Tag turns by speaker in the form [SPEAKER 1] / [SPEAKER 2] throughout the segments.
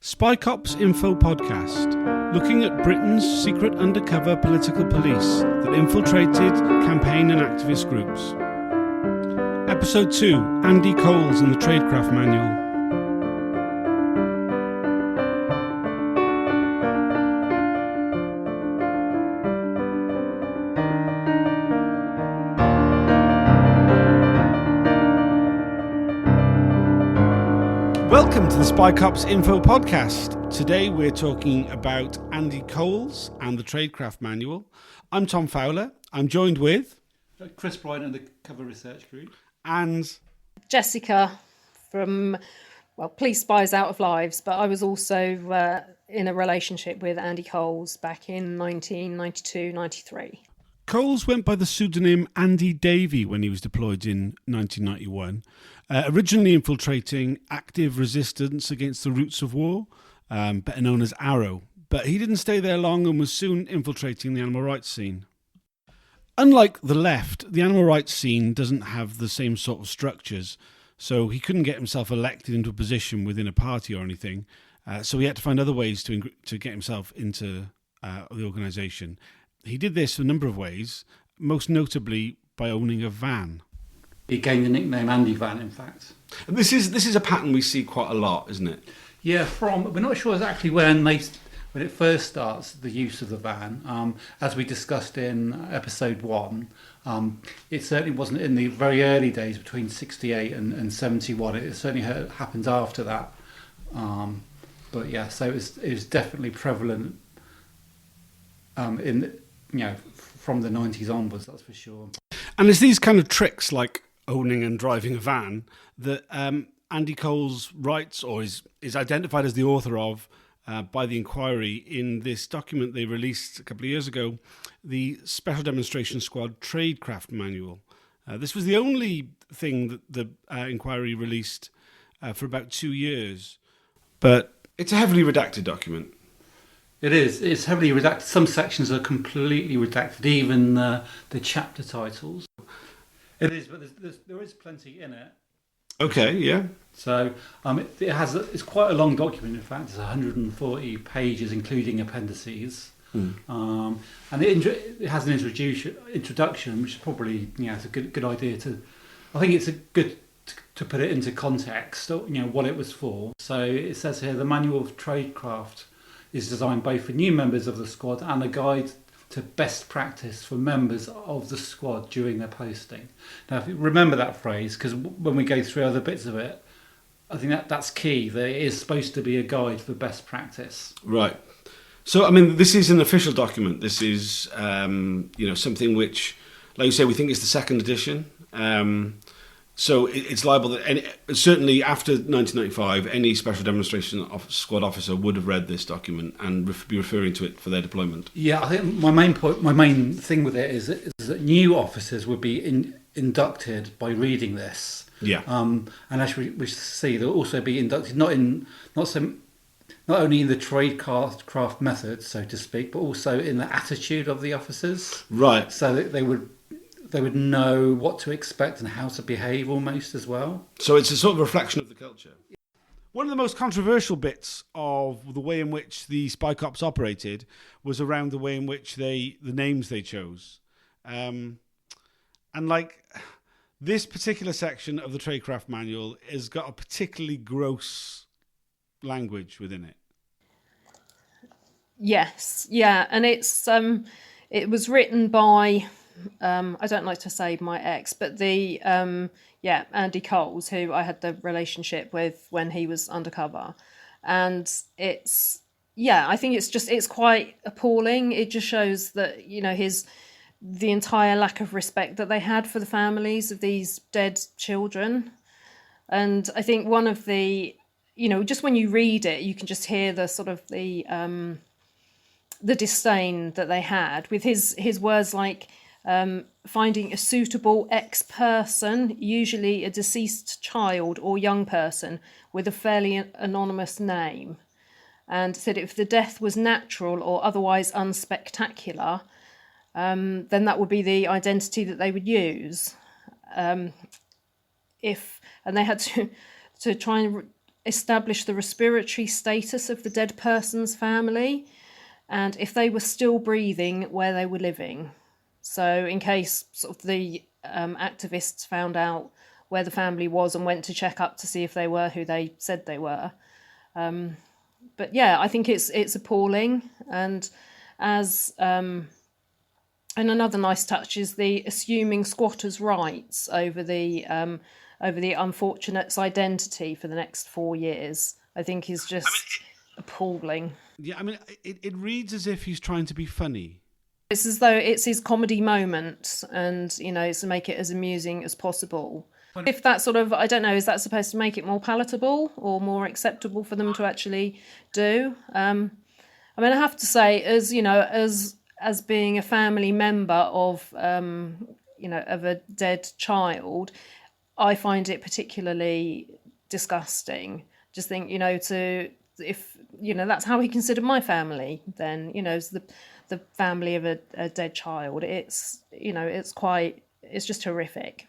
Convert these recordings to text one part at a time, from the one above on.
[SPEAKER 1] Spy Cops Info Podcast, looking at Britain's secret undercover political police that infiltrated campaign and activist groups. Episode 2, Andy Coles and the Tradecraft Manual. Welcome to the Spy Cops Info Podcast. Today we're talking about Andy Coles and the Tradecraft Manual. I'm Tom Fowler. I'm joined with
[SPEAKER 2] Chris Bryan and the Cover Research Group.
[SPEAKER 1] And
[SPEAKER 3] Jessica from, Police Spies Out of Lives, but I was also in a relationship with Andy Coles back in 1992-93.
[SPEAKER 1] Coles went by the pseudonym Andy Davey when he was deployed in 1991, originally infiltrating active resistance against the roots of war, better known as Arrow. But he didn't stay there long and was soon infiltrating the animal rights scene. Unlike the left, the animal rights scene doesn't have the same sort of structures, so he couldn't get himself elected into a position within a party or anything, so he had to find other ways to get himself into the organisation. He did this a number of ways, most notably by owning a van.
[SPEAKER 2] He gained the nickname Andy Van, in fact.
[SPEAKER 1] This is a pattern we see quite a lot, isn't it?
[SPEAKER 2] Yeah, we're not sure exactly when it first starts, the use of the van. As we discussed in episode 1, it certainly wasn't in the very early days between 68 and 71. It certainly happened after that. But yeah, so it was definitely prevalent from the 90s onwards, that's for sure.
[SPEAKER 1] And it's these kind of tricks like owning and driving a van that Andy Coles writes or is identified as the author of by the Inquiry in this document they released a couple of years ago, the Special Demonstration Squad Tradecraft Manual. This was the only thing that the Inquiry released for about 2 years, but it's a heavily redacted document.
[SPEAKER 2] It is. It's heavily redacted. Some sections are completely redacted, even the chapter titles. It is, but there is plenty in it.
[SPEAKER 1] Okay, yeah.
[SPEAKER 2] So it's quite a long document. In fact, it's 140 pages, including appendices. And it has an introduction, which is probably it's a good idea to. I think it's good to put it into context. What it was for. So it says here, the Manual of Tradecraft is designed both for new members of the squad and a guide to best practice for members of the squad during their posting. Now, if you remember that phrase, because when we go through other bits of it, I think that's key. That it is supposed to be a guide for best practice.
[SPEAKER 1] Right. So, this is an official document. This is, something which, like you say, we think is the second edition. So it's liable that certainly after 1995, any Special Demonstration Squad officer would have read this document and be referring to it for their deployment.
[SPEAKER 2] Yeah, I think my main thing with it is that new officers would be inducted by reading this.
[SPEAKER 1] Yeah.
[SPEAKER 2] And as we see, they'll also be inducted not only in the tradecraft method, so to speak, but also in the attitude of the officers.
[SPEAKER 1] Right.
[SPEAKER 2] So that they would know what to expect and how to behave almost as well.
[SPEAKER 1] So it's a sort of reflection of the culture. One of the most controversial bits of the way in which the Spy Cops operated was around the way in which the names they chose. And this particular section of the Tradecraft Manual has got a particularly gross language within it.
[SPEAKER 3] Yes, yeah, and it was written by I don't like to say my ex, but the Andy Coles, who I had the relationship with when he was undercover, and I think it's quite appalling. It just shows that the entire lack of respect that they had for the families of these dead children, and I think one of the just when you read it, you can just hear the sort of the disdain that they had with his words like. Finding a suitable ex-person, usually a deceased child or young person with a fairly anonymous name, and said if the death was natural or otherwise unspectacular, then that would be the identity that they would use. And they had to try and establish the respiratory status of the dead person's family, and if they were still breathing, where they were living. So in case sort of the activists found out where the family was and went to check up to see if they were who they said they were. But yeah, I think it's appalling. And as and another nice touch is the assuming squatters' rights over the unfortunate's identity for the next 4 years. I think is just appalling.
[SPEAKER 1] Yeah, I mean, it reads as if he's trying to be funny.
[SPEAKER 3] It's as though it's his comedy moment, and it's to make it as amusing as possible. If that sort of, I don't know, is that supposed to make it more palatable or more acceptable for them to actually do? I mean, I have to say, as being a family member of of a dead child, I find it particularly disgusting. Just think, if that's how he considered my family, then as the family of a dead child, it's it's just horrific.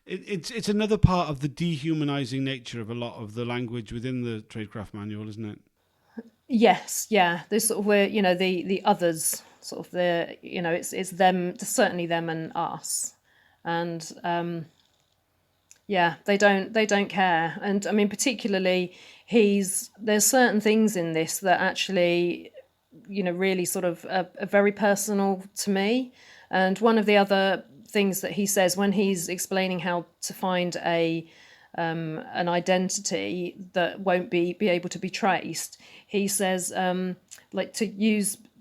[SPEAKER 1] It's another part of the dehumanizing nature of a lot of the language within the tradecraft manual, isn't it?
[SPEAKER 3] Yes, yeah. There's sort of where the others, sort of it's them, certainly them and us, and they don't care. And I mean, particularly there's certain things in this that actually really sort of are very personal to me. And one of the other things that he says when he's explaining how to find an identity that won't be able to be traced, he says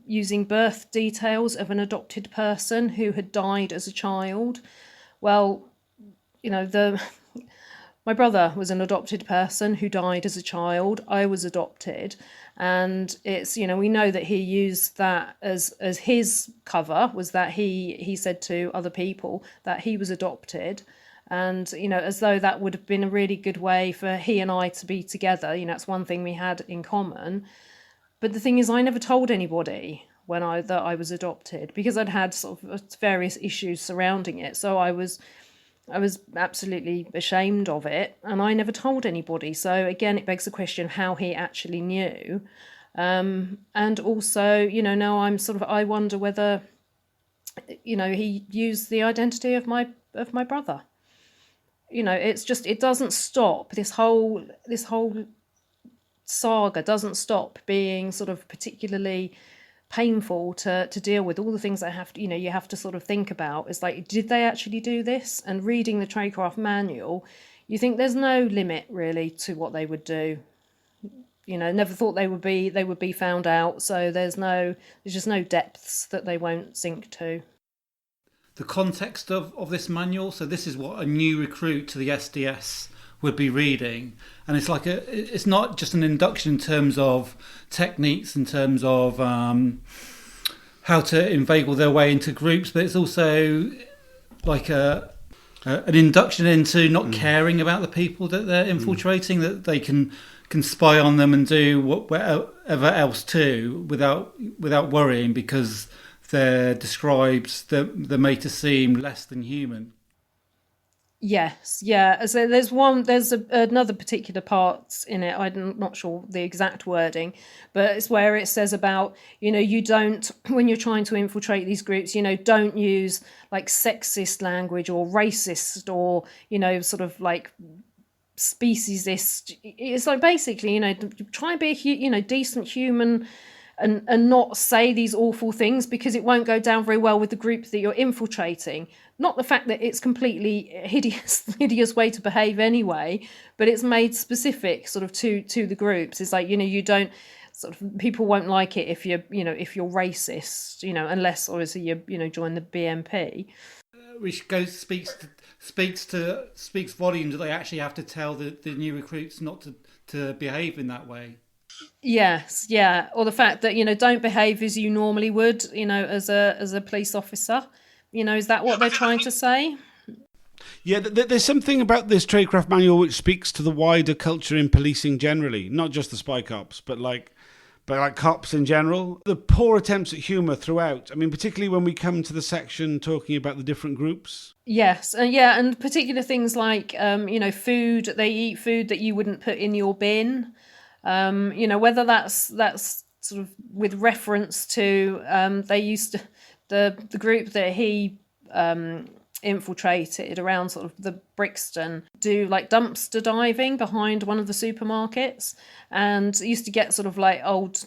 [SPEAKER 3] using birth details of an adopted person who had died as a child. Well, my brother was an adopted person who died as a child. I was adopted. And it's, we know that he used that as his cover, was that he said to other people that he was adopted. And, as though that would have been a really good way for he and I to be together. It's one thing we had in common. But the thing is, I never told anybody that I was adopted, because I'd had sort of various issues surrounding it. So I was absolutely ashamed of it, and I never told anybody. So again, it begs the question of how he actually knew. And also, now I wonder whether, he used the identity of my brother. It doesn't stop. This whole saga doesn't stop being sort of particularly painful to deal with. All the things that you have to sort of think about is like, did they actually do this? And reading the tradecraft manual, you think there's no limit really to what they would do. Never thought they would be found out. So there's just no depths that they won't sink to.
[SPEAKER 2] The context of this manual. So this is what a new recruit to the SDS would be reading, and it's not just an induction in terms of techniques, in terms of how to inveigle their way into groups, but it's also like an induction into not caring about the people that they're infiltrating, that they can spy on them and do whatever else too without worrying, because they're described, they're made to seem less than human.
[SPEAKER 3] Yes, yeah. So there's another particular part in it. I'm not sure the exact wording, but it's where it says about, you don't, when you're trying to infiltrate these groups, don't use like sexist language or racist or, sort of like speciesist. It's like basically, try and be a decent human and not say these awful things, because it won't go down very well with the group that you're infiltrating. Not the fact that it's completely hideous way to behave anyway, but it's made specific sort of to the groups. It's like, you don't sort of, people won't like it if you're racist, unless obviously you join the BNP.
[SPEAKER 2] Which speaks volumes that they actually have to tell the new recruits not to behave in that way.
[SPEAKER 3] Yes, yeah. Or the fact that, don't behave as you normally would, as a police officer. Is that what they're trying to say?
[SPEAKER 1] Yeah, there's something about this tradecraft manual which speaks to the wider culture in policing generally, not just the spy cops, but like by like cops in general. The poor attempts at humour throughout. I mean, particularly when we come to the section talking about the different groups.
[SPEAKER 3] Yes, and particular things like, food. They eat food that you wouldn't put in your bin. Whether that's sort of with reference to they used to the group that he infiltrated around sort of the Brixton do like dumpster diving behind one of the supermarkets, and used to get sort of like old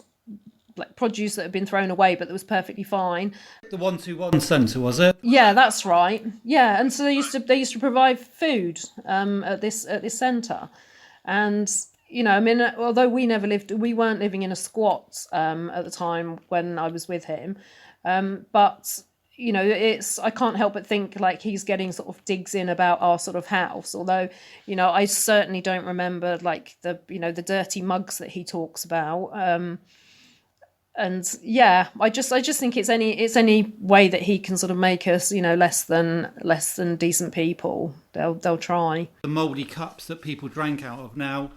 [SPEAKER 3] like produce that had been thrown away but that was perfectly fine.
[SPEAKER 2] The 121 centre, was it?
[SPEAKER 3] Yeah, that's right. Yeah, and so they used to provide food at this centre, and although we weren't living in a squat at the time when I was with him, but I can't help but think like he's getting sort of digs in about our sort of house. Although, I certainly don't remember like the dirty mugs that he talks about. And yeah, I just think it's any way that he can sort of make us, less than decent people. They'll try.
[SPEAKER 2] The mouldy cups that people drank out of now.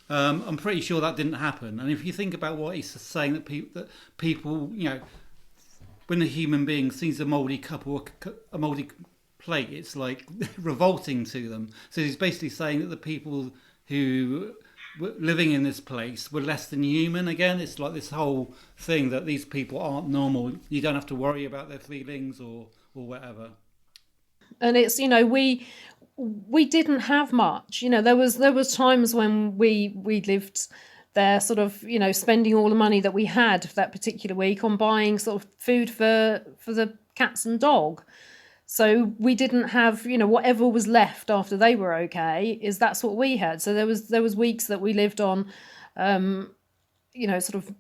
[SPEAKER 2] I'm pretty sure that didn't happen. And if you think about what he's saying, that people, when a human being sees a mouldy cup or a mouldy plate, it's like revolting to them. So he's basically saying that the people who were living in this place were less than human. Again, it's like this whole thing that these people aren't normal. You don't have to worry about their feelings or whatever.
[SPEAKER 3] And it's, we didn't have much. There was times when we lived there sort of, spending all the money that we had that particular week on buying sort of food for the cats and dog. So we didn't have, whatever was left after they were okay, that's what we had. So there was weeks that we lived on, sort of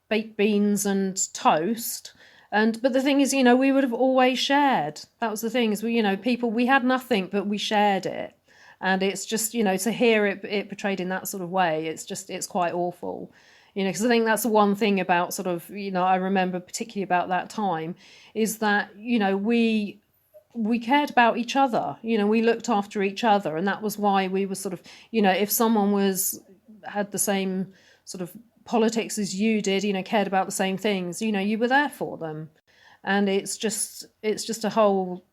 [SPEAKER 3] baked beans and toast. But the thing is, we would have always shared. That was the thing is we had nothing, but we shared it. And it's just, to hear it portrayed in that sort of way, it's quite awful. Because I think that's the one thing about sort of, I remember particularly about that time is that, we cared about each other. We looked after each other. And that was why we were sort of, if someone had the same sort of politics as you did, cared about the same things, you were there for them. And it's just a whole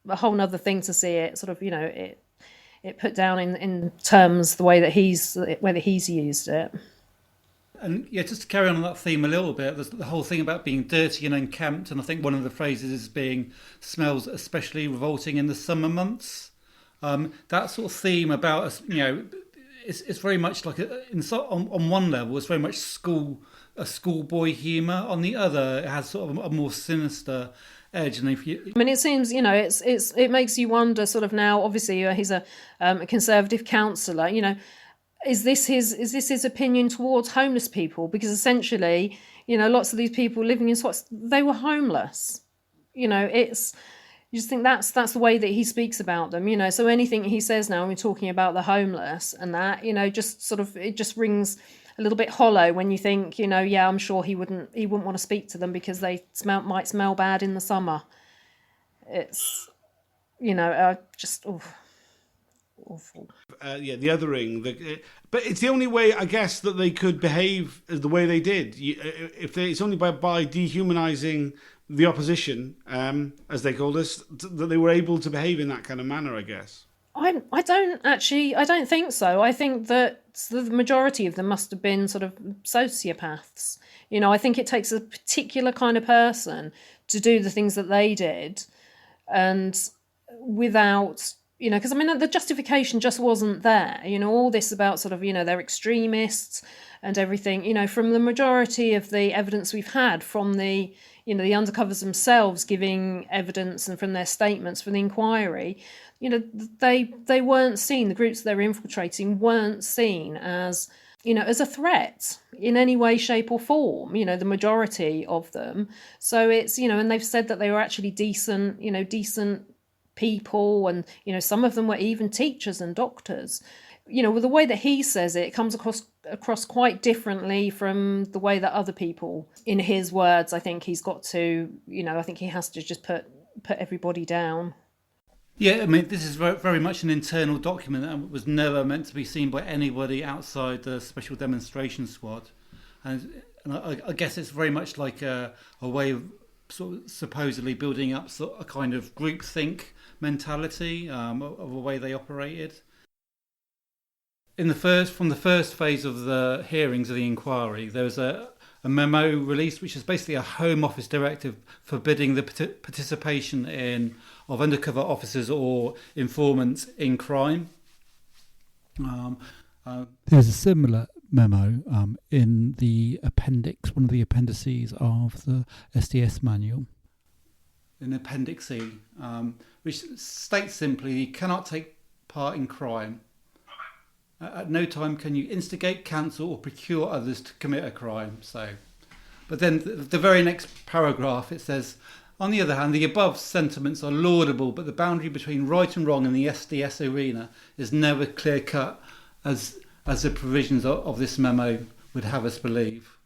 [SPEAKER 3] nother thing to see it sort of, it put down in terms the way that he's used it.
[SPEAKER 2] And yeah, just to carry on that theme a little bit, there's the whole thing about being dirty and unkempt, and I think one of the phrases is being smells especially revolting in the summer months. That sort of theme about us, it's very much like on one level, it's very much schoolboy humour. On the other, it has sort of a more sinister edge. And
[SPEAKER 3] it seems, it makes you wonder sort of now, obviously he's a Conservative councillor, is this his opinion towards homeless people? Because essentially, lots of these people living in squats, they were homeless. You just think that's the way that he speaks about them, so anything he says now when we're talking about the homeless and that, just sort of, it just rings a little bit hollow when you think, I'm sure he wouldn't want to speak to them because they might smell bad in the summer. It's, just awful.
[SPEAKER 1] The othering, but it's the only way, I guess, that they could behave as the way they did. It's only by dehumanizing the opposition, as they called us, that they were able to behave in that kind of manner, I guess.
[SPEAKER 3] I don't think so. I think that the majority of them must have been sort of sociopaths. I think it takes a particular kind of person to do the things that they did, and without, because the justification just wasn't there. All this about sort of, they're extremists and everything. From the majority of the evidence we've had from the undercovers themselves giving evidence and from their statements from the inquiry, they weren't seen, the groups they were infiltrating weren't seen as, as a threat in any way, shape or form, the majority of them. So it's, and they've said that they were actually decent people, and, some of them were even teachers and doctors. With the way that he says it comes across quite differently from the way that other people, in his words, I think he's got to, I think he has to just put everybody down.
[SPEAKER 2] Yeah, this is very much an internal document that was never meant to be seen by anybody outside the Special Demonstration Squad. and I guess it's very much like a way of sort of supposedly building up a kind of groupthink mentality of a way they operated. From the first phase of the hearings of the inquiry, there was a memo released, which is basically a Home Office directive forbidding the participation of undercover officers or informants in crime.
[SPEAKER 4] There's a similar memo in the appendix, one of the appendices of the SDS manual.
[SPEAKER 2] In Appendix C, which states simply, you cannot take part in crime. At no time can you instigate, counsel, or procure others to commit a crime. But then the very next paragraph, it says, on the other hand, the above sentiments are laudable, but the boundary between right and wrong in the SDS arena is never clear-cut, as the provisions of this memo would have us believe.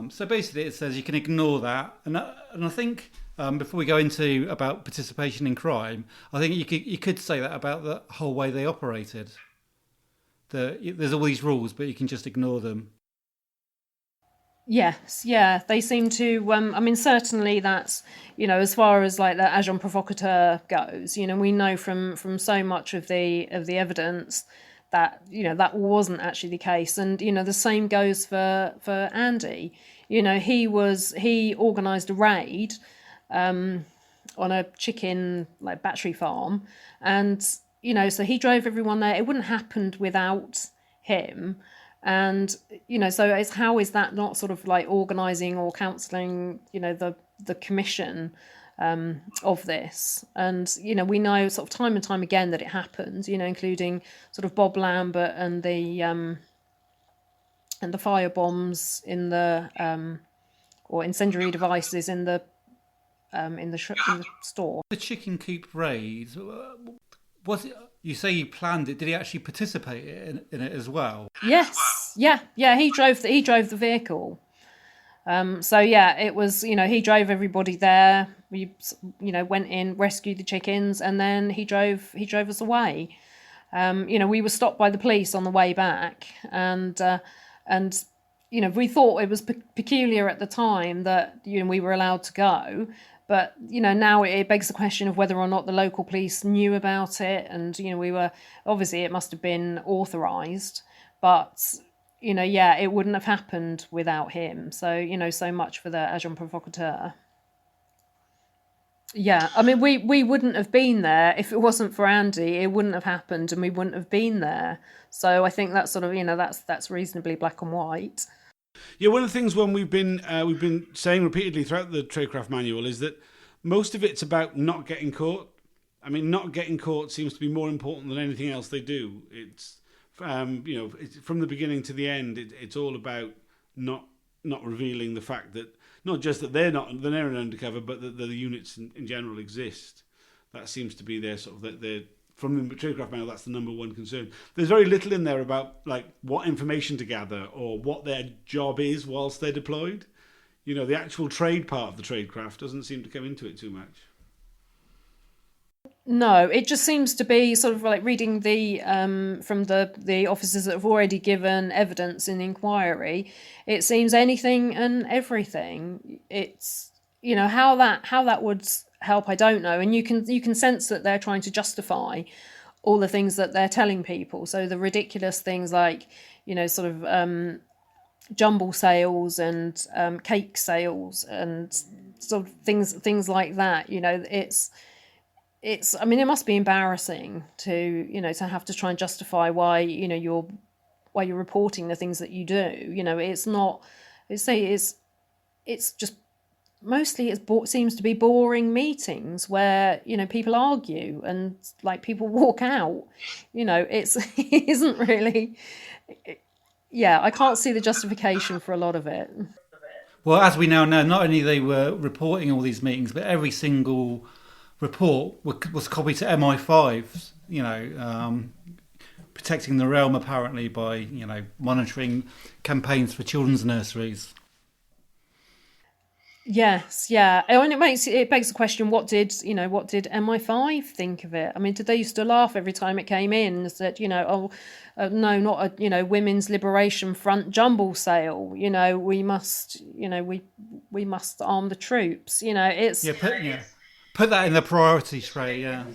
[SPEAKER 2] So basically, it says you can ignore that, and I think before we go into about participation in crime, I think you could say that about the whole way they operated. There's all these rules, but you can just ignore them.
[SPEAKER 3] Yes, yeah, they seem to. I mean, certainly that's, as far as like the agent provocateur goes. We know from so much of the evidence that that wasn't actually the case, and the same goes for Andy. He organised a raid on a chicken battery farm, and so he drove everyone there. It wouldn't have happened without him. And, so how is that not sort of like organising or counselling, the commission of this? And, we know sort of time and time again that it happens, including sort of Bob Lambert and the fire bombs in the, or incendiary devices in the store.
[SPEAKER 2] The chicken coop raid, was it? You say he planned it. Did he actually participate in it as well?
[SPEAKER 3] Yes, yeah. He drove the vehicle. So yeah, it was. He drove everybody there. We, went in, rescued the chickens, and then he drove us away. We were stopped by the police on the way back, and we thought it was peculiar at the time that we were allowed to go. But, now it begs the question of whether or not the local police knew about it. And, we were, obviously it must have been authorised. But, it wouldn't have happened without him. So, so much for the agent provocateur. Yeah, I mean, we wouldn't have been there if it wasn't for Andy. It wouldn't have happened and we wouldn't have been there. So I think that's sort of, that's reasonably black and white.
[SPEAKER 1] Yeah, one of the things we've been saying repeatedly throughout the tradecraft manual is that most of it's about not getting caught. I mean, not getting caught seems to be more important than anything else they do. It's it's, from the beginning to the end, it's all about not revealing the fact that not just that they're an undercover, but that the units in general exist. That seems to be their sort of their. From the tradecraft manual, that's the number one concern. There's very little in there about like what information to gather or what their job is whilst they're deployed. The actual trade part of the tradecraft doesn't seem to come into it too much.
[SPEAKER 3] No, it just seems to be sort of like reading the from the officers that have already given evidence in the inquiry. It seems anything and everything. It's how that would help, I don't know. And you can sense that they're trying to justify all the things that they're telling people. So the ridiculous things like sort of jumble sales and cake sales and sort of things like that. It's I mean, it must be embarrassing to to have to try and justify why you're reporting the things that you do. It's not. It's just mostly it seems to be boring meetings where people argue and like people walk out. It isn't really. Yeah, I can't see the justification for a lot of it.
[SPEAKER 2] Well, as we now know, not only they were reporting all these meetings, but every single report was copied to MI5. Protecting the realm apparently by monitoring campaigns for children's nurseries.
[SPEAKER 3] Yes, yeah. I mean, it begs the question: what did MI5 think of it? I mean, did they used to laugh every time it came in and said, no, not a Women's Liberation Front jumble sale. We must, we must arm the troops. It's
[SPEAKER 2] Put that in the priority tray. Yeah.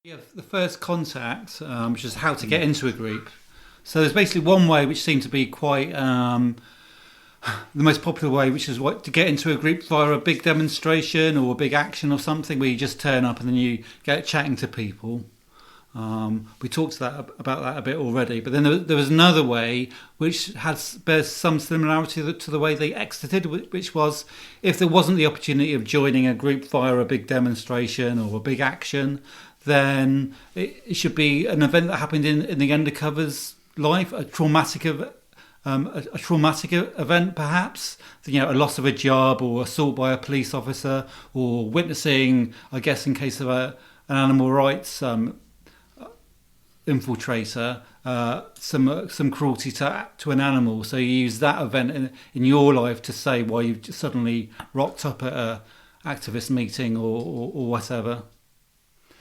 [SPEAKER 2] Yeah, the first contact, which is how to get into a group. So there's basically one way which seemed to be quite the most popular way, which is to get into a group via a big demonstration or a big action or something where you just turn up and then you get chatting to people. We talked about that a bit already, but then there was another way which bears some similarity to the way they exited, which was if there wasn't the opportunity of joining a group via a big demonstration or a big action, then it should be an event that happened in the undercover's life, a traumatic event, perhaps, a loss of a job or assault by a police officer, or witnessing, I guess, in case of an animal rights infiltrator, some cruelty to an animal. So you use that event in your life to say why you've suddenly rocked up at a activist meeting or whatever.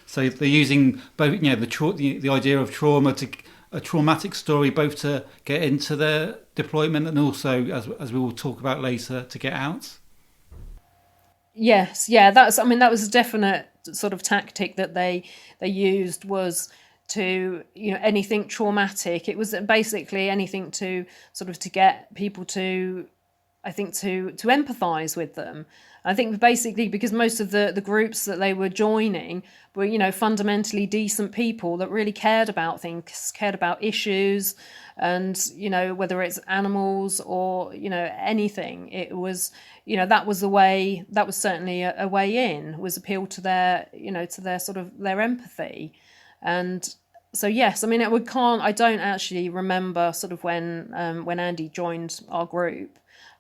[SPEAKER 2] So they're using both, the idea of trauma to a traumatic story, both to get into their deployment and also, as we will talk about later, to get out.
[SPEAKER 3] Yes, yeah, that was a definite sort of tactic that they used, was to anything traumatic. It was basically anything to sort of to get people to, I think, to empathise with them. I think basically because most of the groups that they were joining were, fundamentally decent people that really cared about things, cared about issues, and, whether it's animals or, anything, it was, that was the way, that was certainly a way in, was appeal to their, to their sort of their empathy. And so, yes, I mean, I don't actually remember sort of when Andy joined our group,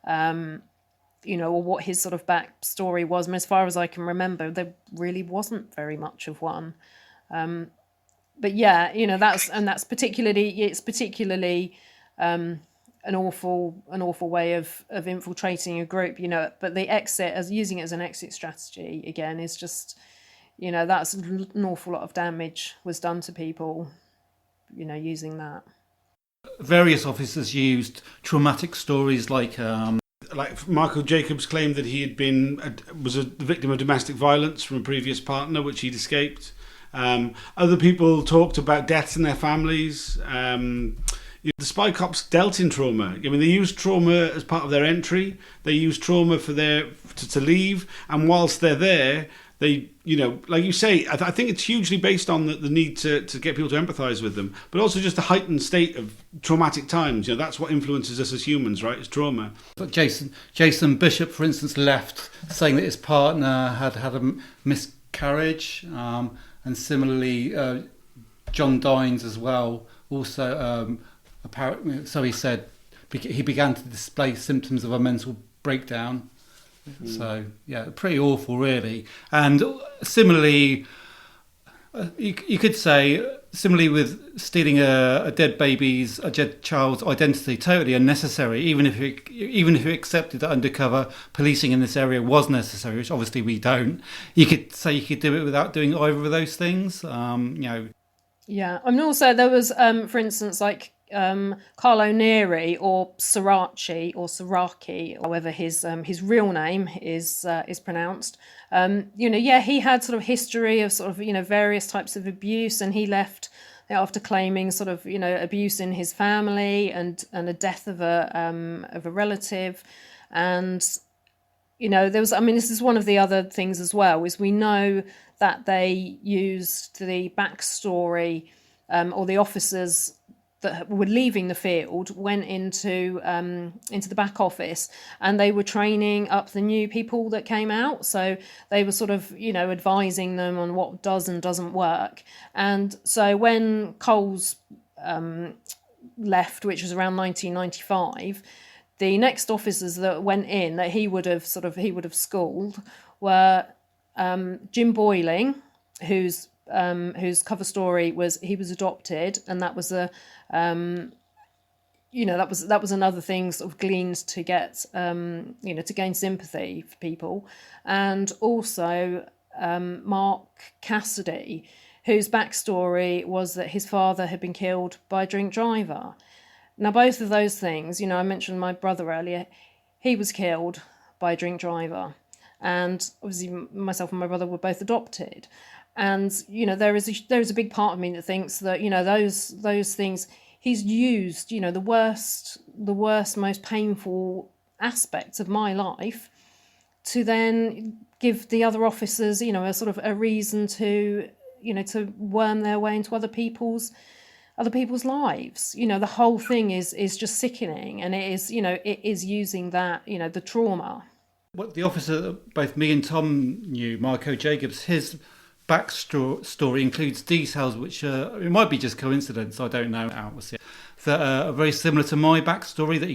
[SPEAKER 3] or what his sort of backstory was. I mean, as far as I can remember, there really wasn't very much of one. But yeah, that's particularly an awful way of infiltrating a group. But the exit, as using it as an exit strategy again, is just, that's an awful lot of damage was done to people, using that.
[SPEAKER 2] Various officers used traumatic stories like
[SPEAKER 1] Michael Jacobs claimed that he was a victim of domestic violence from a previous partner, which he'd escaped. Other people talked about deaths in their families. The spy cops dealt in trauma. I mean, they used trauma as part of their entry. They used trauma for to leave, and whilst they're there, they, like you say, I think it's hugely based on the need to get people to empathise with them, but also just a heightened state of traumatic times. That's what influences us as humans, right? It's trauma.
[SPEAKER 2] But Jason Bishop, for instance, left saying that his partner had a miscarriage, and similarly, John Dines as well. Also, apparently, so he said, he began to display symptoms of a mental breakdown. So, yeah, pretty awful, really. And similarly, you could say, similarly with stealing a dead child's identity, totally unnecessary, even if you accepted that undercover policing in this area was necessary, which obviously we don't. You could say you could do it without doing either of those things,
[SPEAKER 3] Yeah, I mean, also there was, for instance, like Carlo Neri, or Saraki, however his real name is pronounced. He had sort of history of sort of various types of abuse, and he left after claiming sort of abuse in his family and a death of a relative, and there was. I mean, this is one of the other things as well, is we know that they used the backstory, or the officers that were leaving the field went into the back office, and they were training up the new people that came out. So they were sort of advising them on what does and doesn't work. And so when Coles left, which was around 1995, the next officers that went in that he would have schooled were Jim Boyling, who's whose cover story was he was adopted, and that was a that was another thing sort of gleaned to get to gain sympathy for people. And also Mark Cassidy, whose backstory was that his father had been killed by a drink driver. Now, both of those things, I mentioned my brother earlier, he was killed by a drink driver. And obviously myself and my brother were both adopted. And, there is a big part of me that thinks that, those things, he's used, the worst, most painful aspects of my life to then give the other officers, a sort of a reason to, to worm their way into other people's lives. The whole thing is just sickening, and it is using that, the trauma.
[SPEAKER 2] What the officer that both me and Tom knew, Marco Jacobs, his backstory includes details which it might be just coincidence, I don't know, that are very similar to my backstory. That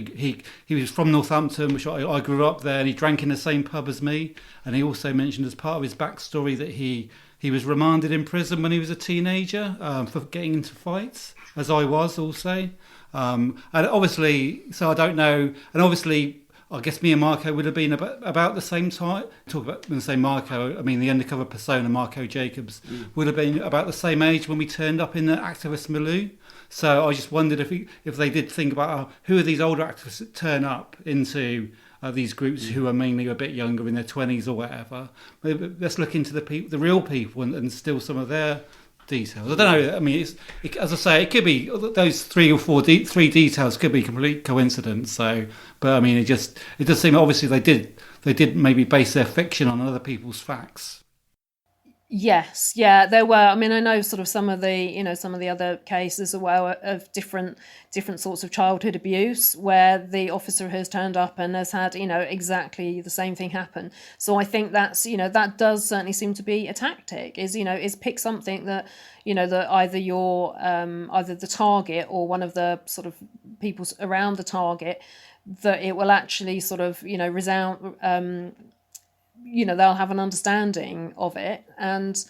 [SPEAKER 2] he was from Northampton, which I grew up there, and he drank in the same pub as me. And he also mentioned as part of his backstory that he was remanded in prison when he was a teenager for getting into fights, as I was also. And obviously, so I don't know, and obviously I guess me and Marco would have been about the same time. Talk about when I say Marco, I mean the undercover persona, Marco Jacobs, would have been about the same age when we turned up in the activist milieu. So I just wondered if they did think about who are these older activists that turn up into these groups who are mainly a bit younger, in their 20s or whatever. Let's look into the real people and steal some of their details. I don't know. I mean, as I say, it could be those three details could be complete coincidence. So, but I mean, it does seem obviously they did maybe base their fiction on other people's facts.
[SPEAKER 3] Yes, yeah, there were. I mean, I know sort of some of the other cases as well of different sorts of childhood abuse where the officer has turned up and has had, exactly the same thing happen. So I think that's, that does certainly seem to be a tactic, is pick something that, that either you're, either the target or one of the sort of people around the target, that it will actually sort of, resound, they'll have an understanding of it, and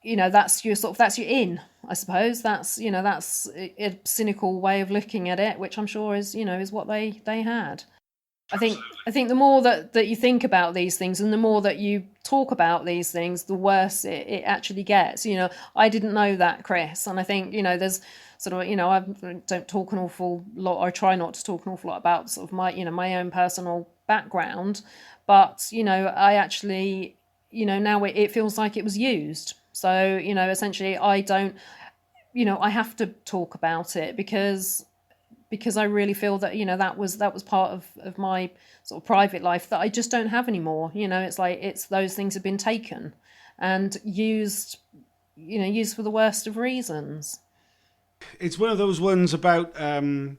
[SPEAKER 3] that's your in, I suppose. That's a cynical way of looking at it, which I'm sure is what they had. I think the more that you think about these things and the more that you talk about these things, the worse it actually gets. I didn't know that, Chris, and I think there's sort of I don't talk an awful lot, or I try not to talk an awful lot about sort of my my own personal background. But, I actually, now it feels like it was used. So, essentially I don't, I have to talk about it because I really feel that, that was part of my sort of private life that I just don't have anymore. It's like those things have been taken and used for the worst of reasons.
[SPEAKER 1] It's one of those ones about, by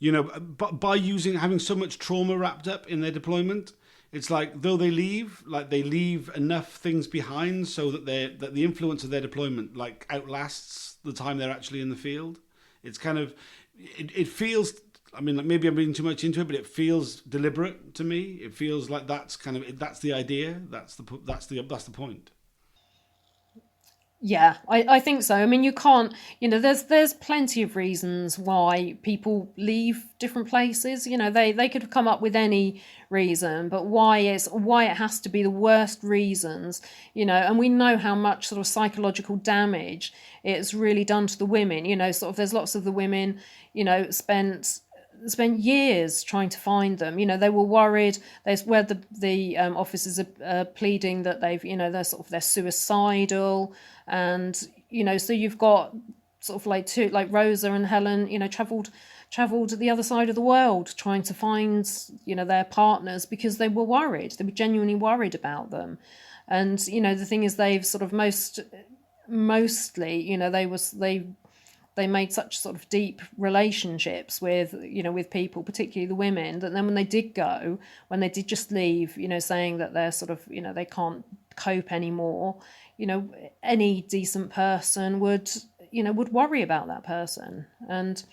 [SPEAKER 1] having so much trauma wrapped up in their deployment. It's like though they leave enough things behind so that the influence of their deployment outlasts the time they're actually in the field. It's kind of it feels. I mean, maybe I'm reading too much into it, but it feels deliberate to me. It feels like that's the idea. That's the point.
[SPEAKER 3] Yeah, I think so. I mean, you can't, there's plenty of reasons why people leave different places. They could come up with any reason, but why it has to be the worst reasons, and we know how much sort of psychological damage it's really done to the women. Sort of there's lots of the women, spent years trying to find them. They were worried. There's where the officers are pleading that they're suicidal, and so you've got sort of like Rosa and Helen, travelled to the other side of the world trying to find their partners because they were worried. They were genuinely worried about them, and the thing is they've sort of mostly they made such sort of deep relationships with people, particularly the women, that then when they did just leave, saying that they're sort of, they can't cope anymore, any decent person would worry about that person. And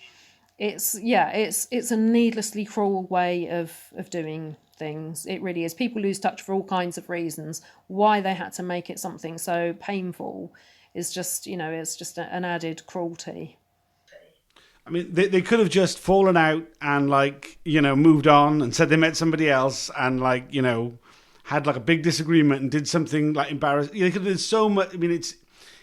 [SPEAKER 3] it's a needlessly cruel way of doing things. It really is. People lose touch for all kinds of reasons. Why they had to make it something so painful is just, it's just an added cruelty.
[SPEAKER 1] I mean, they could have just fallen out and moved on and said they met somebody else and had a big disagreement and did something embarrassing. They could have done so much. I mean,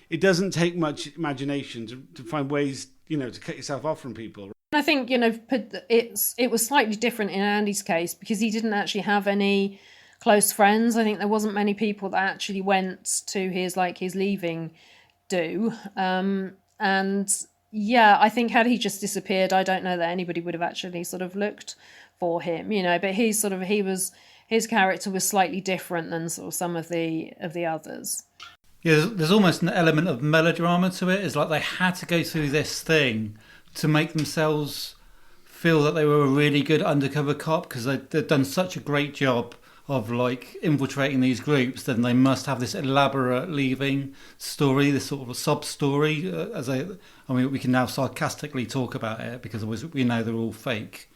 [SPEAKER 1] it doesn't take much imagination to find ways, to cut yourself off from people.
[SPEAKER 3] I think, it was slightly different in Andy's case because he didn't actually have any close friends. I think there wasn't many people that actually went to his leaving do. And yeah, I think had he just disappeared, I don't know that anybody would have actually sort of looked for him, but his character was slightly different than sort of some of the others.
[SPEAKER 5] Yeah, there's almost an element of melodrama to it. It's like they had to go through this thing to make themselves feel that they were a really good undercover cop because they'd done such a great job of infiltrating these groups. Then they must have this elaborate leaving story, this sort of a sub story. We can now sarcastically talk about it because we know they're all fake.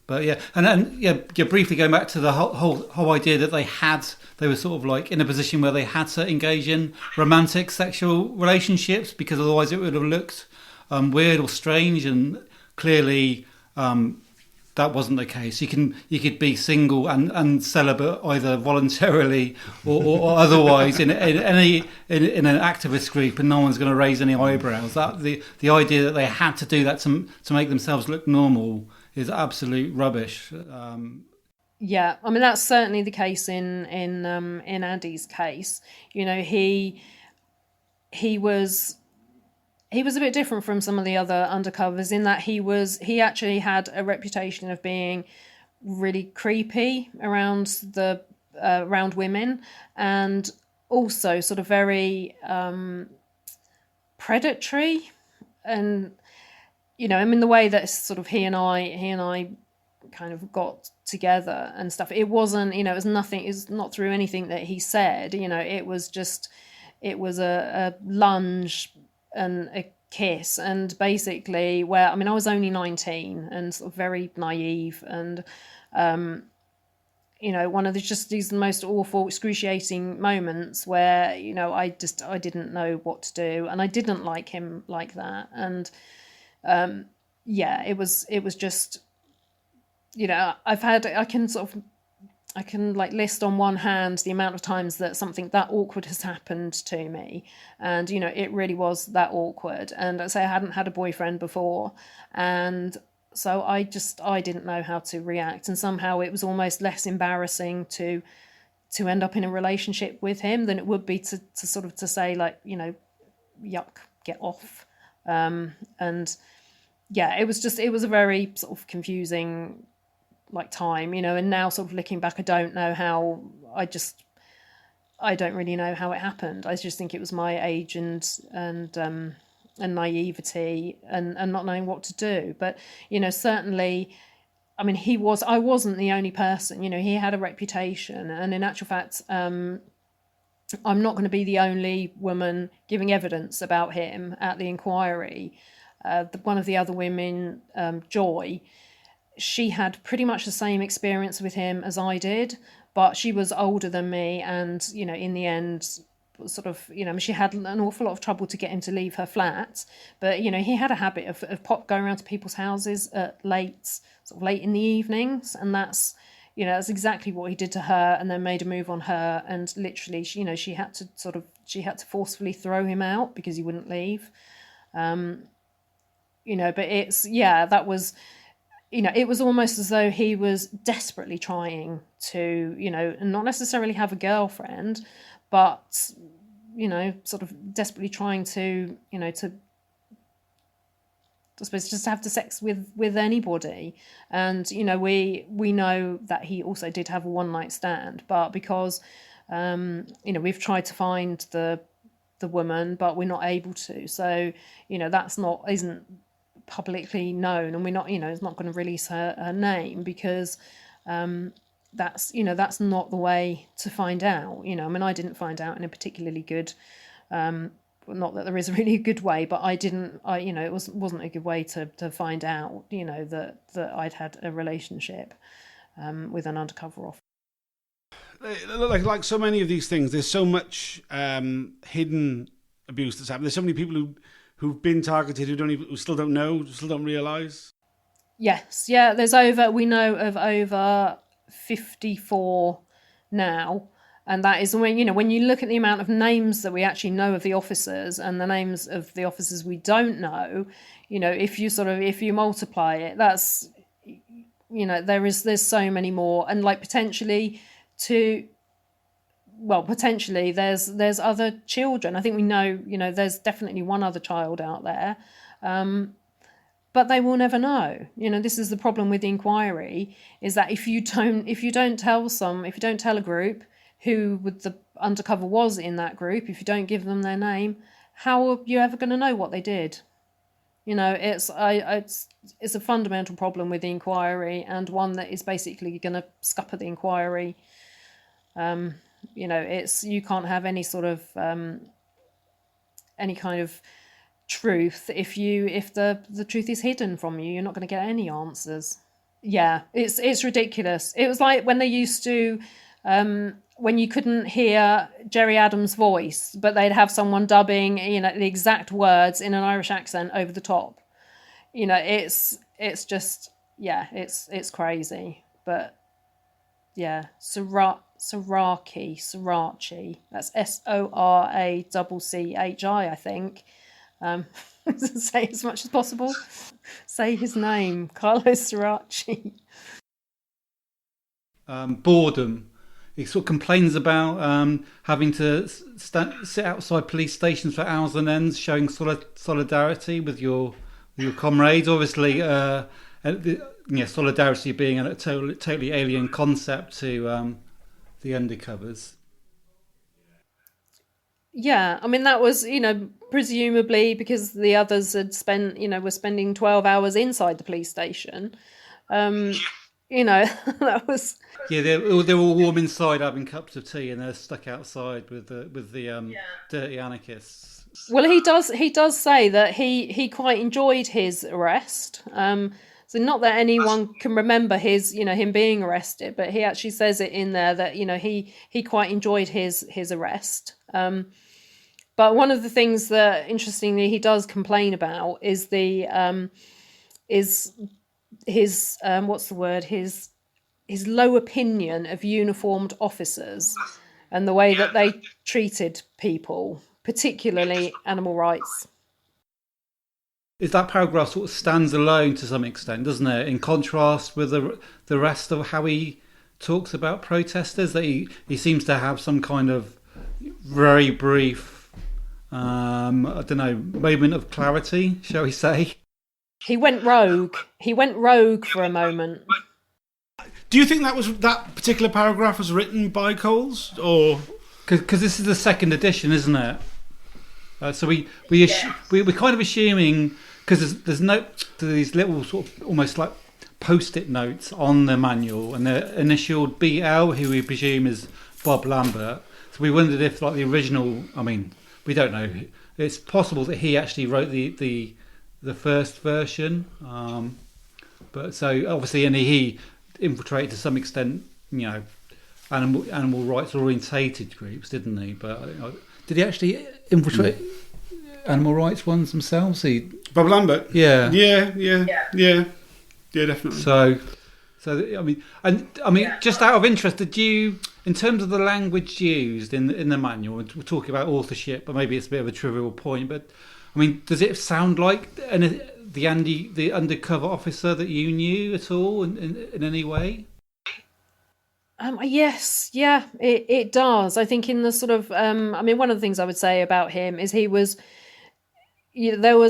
[SPEAKER 5] But yeah, and briefly going back to the whole idea that they were sort of in a position where they had to engage in romantic sexual relationships because otherwise it would have looked weird or strange, and clearly that wasn't the case. You could be single and celibate either voluntarily or otherwise in an activist group, and no one's going to raise any eyebrows. That the idea that they had to do that to make themselves look normal is absolute rubbish.
[SPEAKER 3] Yeah, I mean that's certainly the case in Andy's case. He was a bit different from some of the other undercovers in that he actually had a reputation of being really creepy around women, and also sort of very predatory, and the way that sort of he and I kind of got together and stuff. It wasn't, it was nothing. It's not through anything that he said. It was a lunge and a kiss, and basically I was only 19 and sort of very naive, and one of these most awful, excruciating moments where I didn't know what to do, and I didn't like him like that, and it was just I can list on one hand the amount of times that something that awkward has happened to me, and it really was that awkward. And I say I hadn't had a boyfriend before, and so I didn't know how to react, and somehow it was almost less embarrassing to end up in a relationship with him than it would be to say yuck, get off. And yeah, it was a very sort of confusing time, and now sort of looking back, I don't really know how it happened. I just think it was my age and naivety and not knowing what to do. But certainly, I wasn't the only person. He had a reputation, and in actual fact, I'm not going to be the only woman giving evidence about him at the inquiry. One of the other women, Joy, she had pretty much the same experience with him as I did, but she was older than me, and in the end sort of she had an awful lot of trouble to get him to leave her flat. But he had a habit of going around to people's houses at late in the evenings, and that's exactly what he did to her, and then made a move on her, and literally she had to forcefully throw him out because he wouldn't leave. But that was it was almost as though he was desperately trying to, not necessarily have a girlfriend, but, sort of desperately trying to, to, I suppose, just have the sex with anybody. And, we know that he also did have a one-night stand, but because, we've tried to find the woman, but we're not able to. So, isn't publicly known, and we're not, it's not going to release her name because that's not the way to find out. I didn't find out in a particularly good, not that there is really a good way, but it wasn't a good way to find out, that I'd had a relationship with an undercover officer.
[SPEAKER 1] like so many of these things, there's so much hidden abuse that's happened. There's so many people who've been targeted who still don't know, still don't realise.
[SPEAKER 3] Yes, yeah. We know of over 54 now, and that is when you look at the amount of names that we actually know of the officers and the names of the officers we don't know. If you multiply it, that's there's so many more, and like potentially there's other children. I think we know there's definitely one other child out there. But they will never know. This is the problem with the inquiry, is that if you don't tell a group who the undercover was in that group, if you don't give them their name, how are you ever going to know what they did? It's a fundamental problem with the inquiry, and one that is basically going to scupper the inquiry. You can't have any sort of any kind of truth if the truth is hidden from you. You're not going to get any answers. Yeah, it's ridiculous. It was like when they used to when you couldn't hear Jerry Adams' voice, but they'd have someone dubbing the exact words in an Irish accent over the top. It's just, yeah, it's crazy. But yeah, Sirachi, that's Sorachi, I think. Say as much as possible. Say his name, Carlos Sirachi.
[SPEAKER 5] Boredom. He sort of complains about having to sit outside police stations for hours on end, showing solidarity with your comrades. Obviously, solidarity being a totally alien concept to the undercovers.
[SPEAKER 3] Yeah, I mean that was presumably because the others had were spending 12 hours inside the police station. That was.
[SPEAKER 5] Yeah, they're all warm inside having cups of tea, and they're stuck outside with the dirty anarchists.
[SPEAKER 3] Well, he does say that he quite enjoyed his arrest. So not that anyone can remember him being arrested, but he actually says it in there that he quite enjoyed his arrest. But one of the things that interestingly he does complain about is his low opinion of uniformed officers and the way that they treated people, particularly animal rights.
[SPEAKER 5] That paragraph sort of stands alone to some extent, doesn't it? In contrast with the rest of how he talks about protesters, that he seems to have some kind of very brief, moment of clarity, shall we say?
[SPEAKER 3] He went rogue. For a moment.
[SPEAKER 1] Do you think that particular paragraph was written by Coles, or
[SPEAKER 5] because this is the second edition, isn't it? So we're kind of assuming, because there's these little sort of almost like post-it notes on the manual, and they're initialed BL, who we presume is Bob Lambert. So we wondered if like the original. I mean, we don't know. It's possible that he actually wrote the first version, but so obviously, and he infiltrated to some extent, animal rights orientated groups, didn't he? But did he actually infiltrate animal rights ones themselves?
[SPEAKER 1] Bob Lambert?
[SPEAKER 5] Yeah,
[SPEAKER 1] definitely.
[SPEAKER 5] So I mean, just out of interest, did you, in terms of the language used in the manual, we're talking about authorship, but maybe it's a bit of a trivial point, but I mean, does it sound like the undercover officer that you knew at all in any way?
[SPEAKER 3] Yes, yeah, it does. I think in the sort of, one of the things I would say about him is there was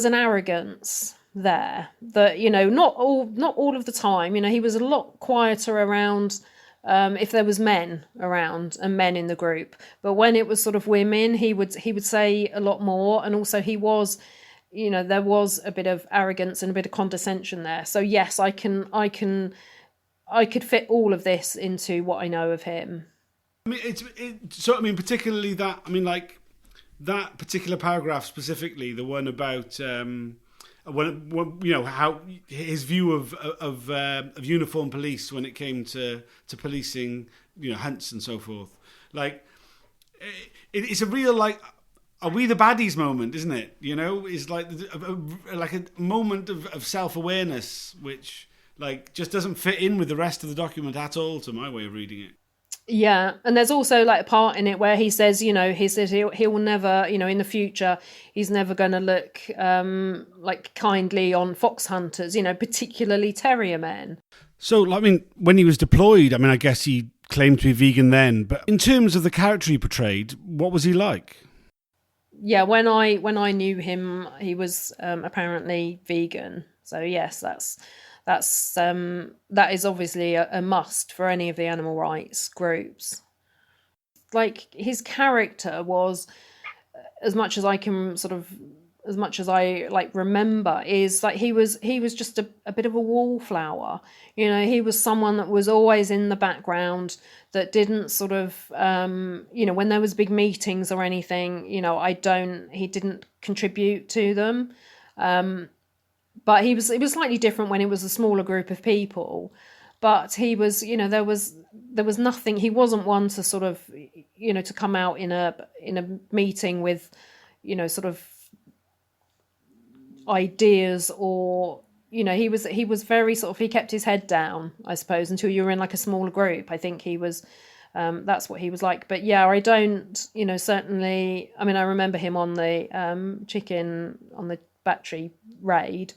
[SPEAKER 3] an arrogance there that, not all of the time, he was a lot quieter around if there was men around and men in the group, but when it was sort of women, he would say a lot more, and also he was, there was a bit of arrogance and a bit of condescension there. So yes, I could fit all of this into what I know of him.
[SPEAKER 1] I mean, particularly that. I mean, like that particular paragraph specifically, the one about how his view of uniformed police when it came to policing hunts and so forth. Like, it's a real, like, are we the baddies moment, isn't it? It's like a moment of self-awareness, which, like, just doesn't fit in with the rest of the document at all, to my way of reading it.
[SPEAKER 3] Yeah, and there's also like a part in it where he says, he will never, in the future, he's never going to look like kindly on fox hunters, particularly terrier men.
[SPEAKER 1] So, I mean, when he was deployed, I guess he claimed to be vegan then, but in terms of the character he portrayed, what was he like?
[SPEAKER 3] Yeah, when I knew him, he was apparently vegan. So yes, that is obviously a must for any of the animal rights groups. Like, his character was, as much as I remember, is like he was just a bit of a wallflower. He was someone that was always in the background, that didn't sort of, when there was big meetings or anything, he didn't contribute to them. But it was slightly different when it was a smaller group of people. But he was, there was nothing. He wasn't one to sort of, to come out in a meeting with, sort of ideas, or he was very sort of, he kept his head down, I suppose, until you were in like a smaller group. I think he was. That's what he was like. But yeah, I don't, certainly. I mean, I remember him on the battery raid,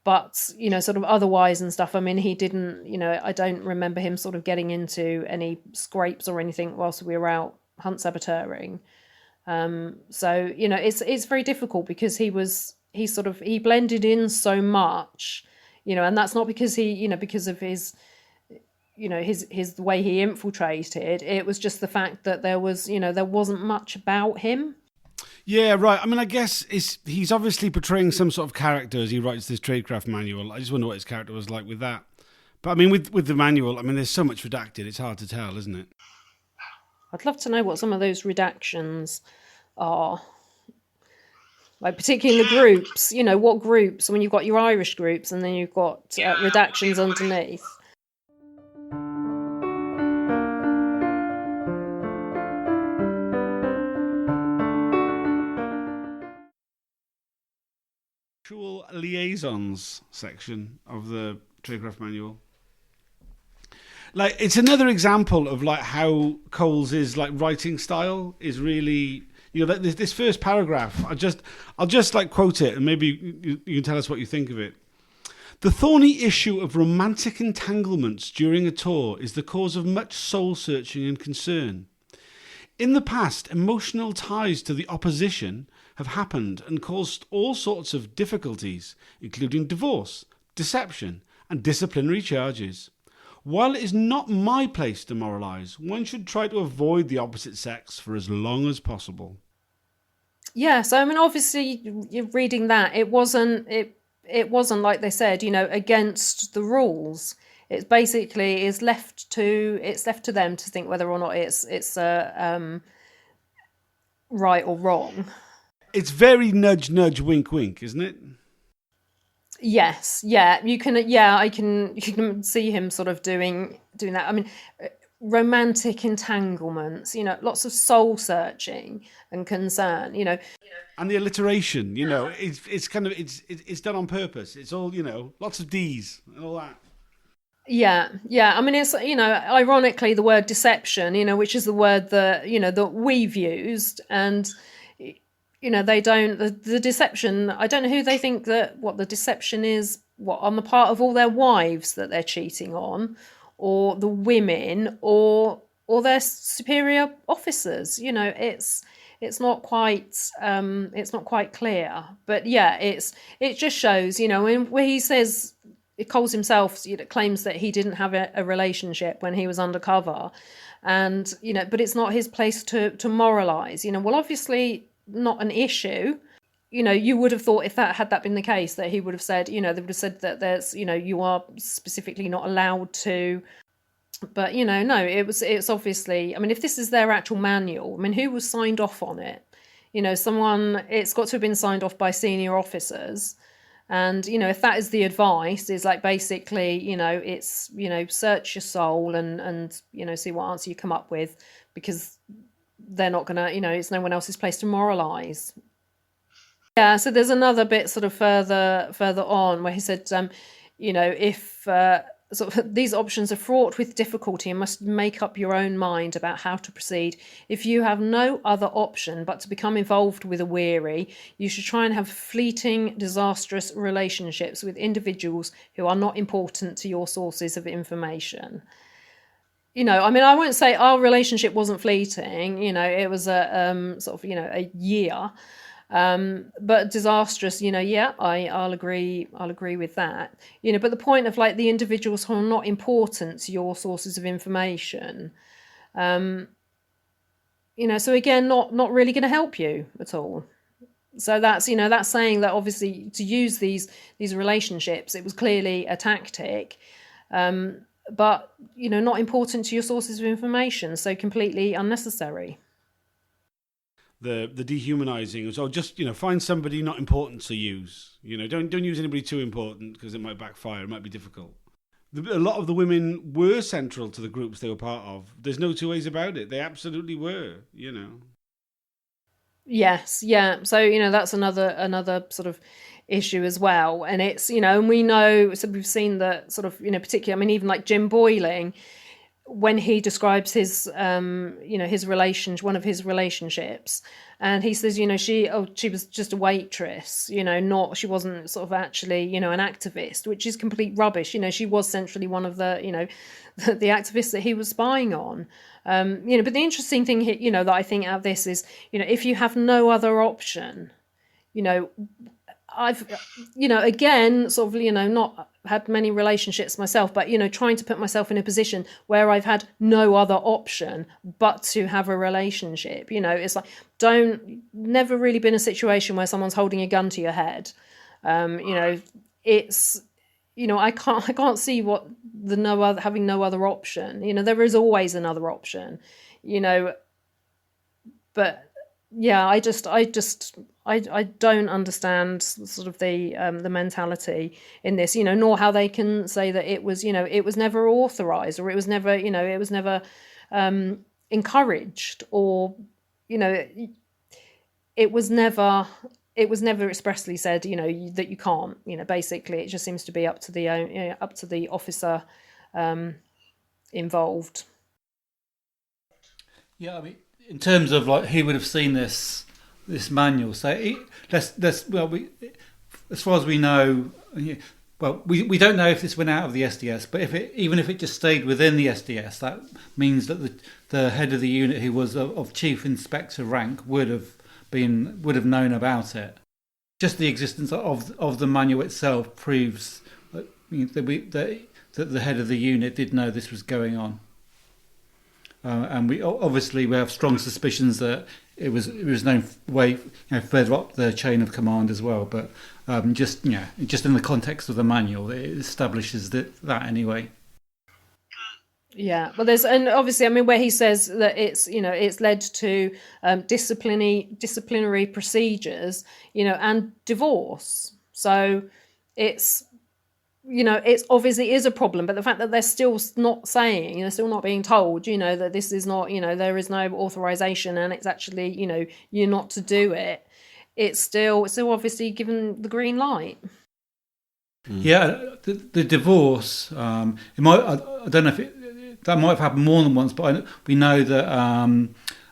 [SPEAKER 3] but sort of otherwise and stuff, I mean, he didn't, I don't remember him sort of getting into any scrapes or anything whilst we were out hunt saboteuring. So it's very difficult, because he blended in so much, and that's not because he, because of his, his the way he infiltrated. It was just the fact that there wasn't much about him.
[SPEAKER 1] Yeah, right. I mean, I guess he's obviously portraying some sort of character as he writes this tradecraft manual. I just wonder what his character was like with that. But I mean, with the manual, I mean, there's so much redacted, it's hard to tell, isn't it?
[SPEAKER 3] I'd love to know what some of those redactions are. Like, particularly in the groups, what groups, when you've got your Irish groups and then you've got redactions underneath.
[SPEAKER 1] Liaisons section of the tradecraft manual. Like, it's another example of like how Coles' like writing style is really, like this first paragraph. I'll just like quote it, and maybe you can tell us what you think of it. The thorny issue of romantic entanglements during a tour is the cause of much soul searching and concern. In the past, emotional ties to the opposition have happened and caused all sorts of difficulties, including divorce, deception, and disciplinary charges. While it is not my place to moralise, one should try to avoid the opposite sex for as long as possible.
[SPEAKER 3] Yeah, so I mean, obviously, you're reading that. It wasn't like they said, against the rules. It's basically left to them to think whether or not it's right or wrong.
[SPEAKER 1] It's very nudge, nudge, wink, wink, isn't it?
[SPEAKER 3] Yes, yeah, you can see him sort of doing that. I mean, romantic entanglements, lots of soul searching and concern,
[SPEAKER 1] And the alliteration, it's kind of it's done on purpose. It's all, lots of D's and all that.
[SPEAKER 3] Yeah. I mean, it's, ironically, the word deception, which is the word that, that we've used, and they don't, the deception, I don't know who they think what the deception is, on the part of all their wives that they're cheating on, or the women, or their superior officers. It's not quite clear. But yeah, it just shows, where he says, Coles himself claims that he didn't have a relationship when he was undercover, and but it's not his place to moralise. Well, obviously not an issue. You would have thought, if had that been the case, that he would have said, they would have said that there's, you are specifically not allowed to. But no, it's obviously, I mean, if this is their actual manual, I mean, who was signed off on it? It's got to have been signed off by senior officers. And, if that is the advice, is like basically, it's, search your soul and see what answer you come up with, because they're not going to, it's no one else's place to moralise. Yeah, so there's another bit sort of further on where he said, if sort of these options are fraught with difficulty and must make up your own mind about how to proceed. If you have no other option but to become involved with a weary, you should try and have fleeting, disastrous relationships with individuals who are not important to your sources of information. I won't say our relationship wasn't fleeting. It was a sort of, a year. But disastrous, I'll agree with that. But the point of like the individuals who are not important to your sources of information, so again, not really going to help you at all. So that's saying that obviously to use these relationships, it was clearly a tactic, but not important to your sources of information, so completely unnecessary.
[SPEAKER 1] The dehumanizing. So just find somebody not important to use. Don't use anybody too important, because it might backfire. It might be difficult. A lot of the women were central to the groups they were part of. There's no two ways about it. They absolutely were.
[SPEAKER 3] Yes, yeah. So that's another sort of issue as well. And it's and we know, so we've seen that sort of particularly. I mean, even like Jim Boyling, when he describes his his one of his relationships, and he says she was just a waitress, she wasn't sort of actually an activist, which is complete rubbish. She was centrally one of the the activists that he was spying on. But the interesting thing here, that I think out of this is, if you have no other option, I've, again, sort of, not had many relationships myself, but, trying to put myself in a position where I've had no other option but to have a relationship. It's like, never really been a situation where someone's holding a gun to your head. It's, I can't see what having no other option. There is always another option, but yeah, I don't understand sort of the mentality in this, nor how they can say that it was never authorized, or it was never, encouraged, or, it was never expressly said, that you can't, basically it just seems to be up to the officer involved.
[SPEAKER 5] Yeah, I mean, in terms of like who would have seen this manual, so as far as we know, we don't know if this went out of the SDS, but even if it just stayed within the SDS, that means that the head of the unit, who was of chief inspector rank, would have known about it. Just the existence of the manual itself proves that the head of the unit did know this was going on. And we have strong suspicions that it was known way further up the chain of command as well. But just in the context of the manual, it establishes that anyway.
[SPEAKER 3] Yeah, well, and obviously, I mean, where he says that it's led to disciplinary procedures, and divorce. So it's. It's obviously is a problem, but the fact that they're still not saying, they're still not being told, that this is not, there is no authorization, and it's actually, you're not to do it. It's still obviously given the green light.
[SPEAKER 5] Yeah, the divorce. I don't know if that might have happened more than once, but we know that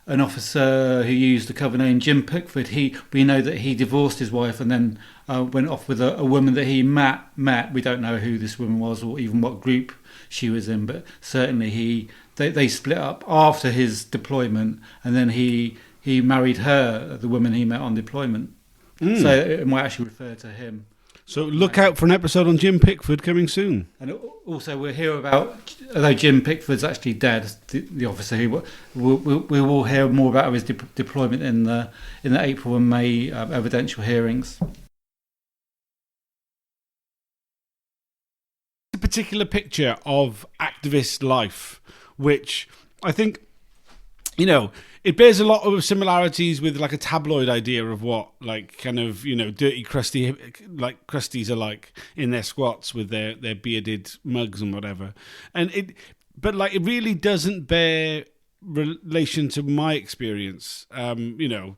[SPEAKER 5] an officer who used the cover name Jim Pickford, we know that he divorced his wife and then went off with a woman that he met. We don't know who this woman was or even what group she was in, but certainly they split up after his deployment, and then he married her, the woman he met on deployment. So it might actually refer to him.
[SPEAKER 1] So look out for an episode on Jim Pickford coming soon.
[SPEAKER 5] And also we'll hear about, although Jim Pickford's actually dead, the officer, we will hear more about his deployment in the April and May evidential hearings.
[SPEAKER 1] A particular picture of activist life, which I think, you know, it bears a lot of similarities with like a tabloid idea of what like kind of, you know, dirty, crusty, like crusties are like in their squats with their bearded mugs and whatever. But like it really doesn't bear relation to my experience. You know,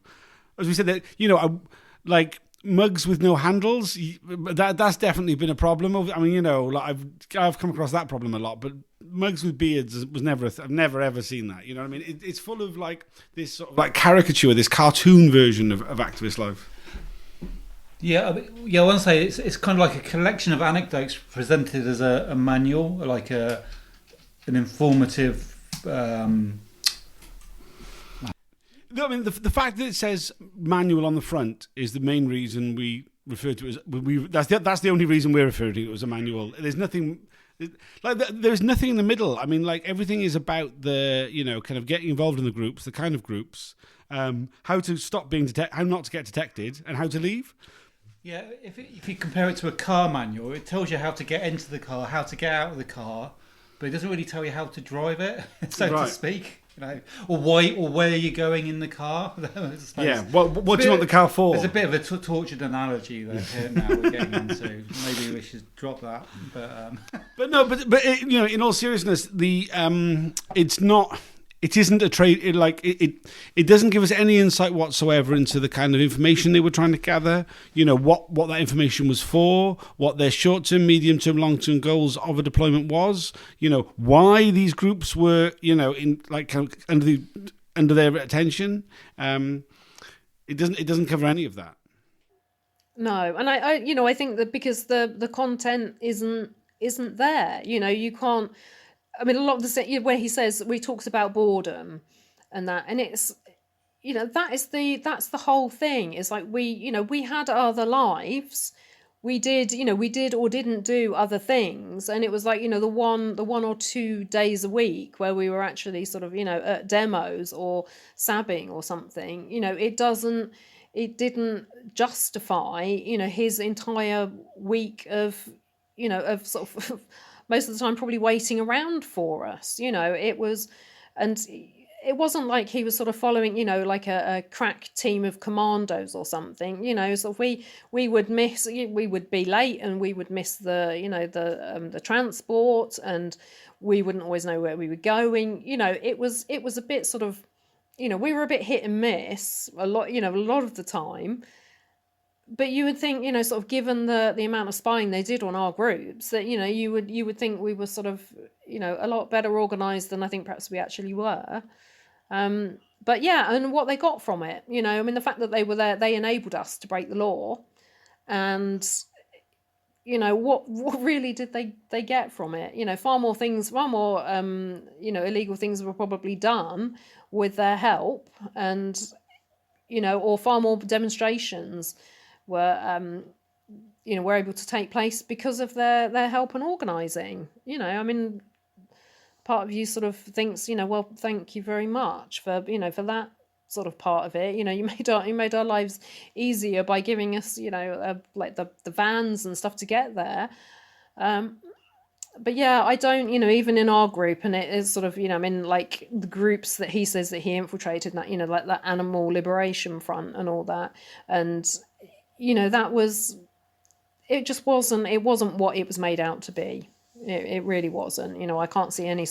[SPEAKER 1] as we said, that, you know, like mugs with no handles, that's definitely been a problem. I mean, you know, like I've come across that problem a lot, but mugs with beards was never I've never ever seen that. You know what I mean? It's full of like this sort of like caricature, this cartoon version of activist life.
[SPEAKER 5] Yeah, I want to say it's kind of like a collection of anecdotes presented as a manual, like an informative.
[SPEAKER 1] No, I mean the fact that it says manual on the front is the main reason we refer to it as that's the only reason we're referring to it as a manual. There's nothing like there's nothing in the middle. I mean, like everything is about the, you know, kind of getting involved in the groups, the kind of groups, how to stop being how not to get detected, and how to leave.
[SPEAKER 5] Yeah, if you compare it to a car manual, it tells you how to get into the car, how to get out of the car, but it doesn't really tell you how to drive it, so to speak. You know, or where you're going in the car.
[SPEAKER 1] Yeah, what do you want the car for?
[SPEAKER 5] There's a bit of a tortured analogy that now we're getting into. Maybe we should drop that.
[SPEAKER 1] But no, but it, you know, in all seriousness, it's not. It isn't a trade. It doesn't give us any insight whatsoever into the kind of information they were trying to gather. You know what that information was for, what their short-term, medium-term, long-term goals of a deployment was. You know why these groups were, you know, in like kind of under their attention. It doesn't cover any of that.
[SPEAKER 3] No, and I think that because the content isn't there. You know, you can't. I mean, a lot of the where he says he talks about boredom, and it's, you know, that's the whole thing. It's like we had other lives, we did or didn't do other things, and it was like, you know, the one or 2 days a week where we were actually sort of, you know, at demos or sabbing or something. You know, it didn't justify, you know, his entire week of, you know, of sort of. Most of the time probably waiting around for us, you know. It wasn't like he was sort of following, you know, like a crack team of commandos or something, you know. So we would be late, and we would miss the, you know, the transport, and we wouldn't always know where we were going. You know, it was a bit sort of, you know, we were a bit hit and miss a lot of the time. But you would think, you know, sort of given the amount of spying they did on our groups, that, you know, you would think we were sort of, you know, a lot better organised than I think perhaps we actually were. But yeah, and what they got from it, you know, I mean, the fact that they were there, they enabled us to break the law, and, you know, what really did they get from it? You know, far more, you know, illegal things were probably done with their help, and, you know, or far more demonstrations were able to take place because of their help and organising. You know, I mean, part of you sort of thinks, you know, well, thank you very much for, you know, for that sort of part of it. You know, you made our lives easier by giving us, you know, like the vans and stuff to get there. But yeah, I don't, you know, even in our group, and it is sort of, you know, I mean, like the groups that he says that he infiltrated, that, you know, like that Animal Liberation Front and all that, and, you know, it wasn't what it was made out to be. It really wasn't. You know, I can't see any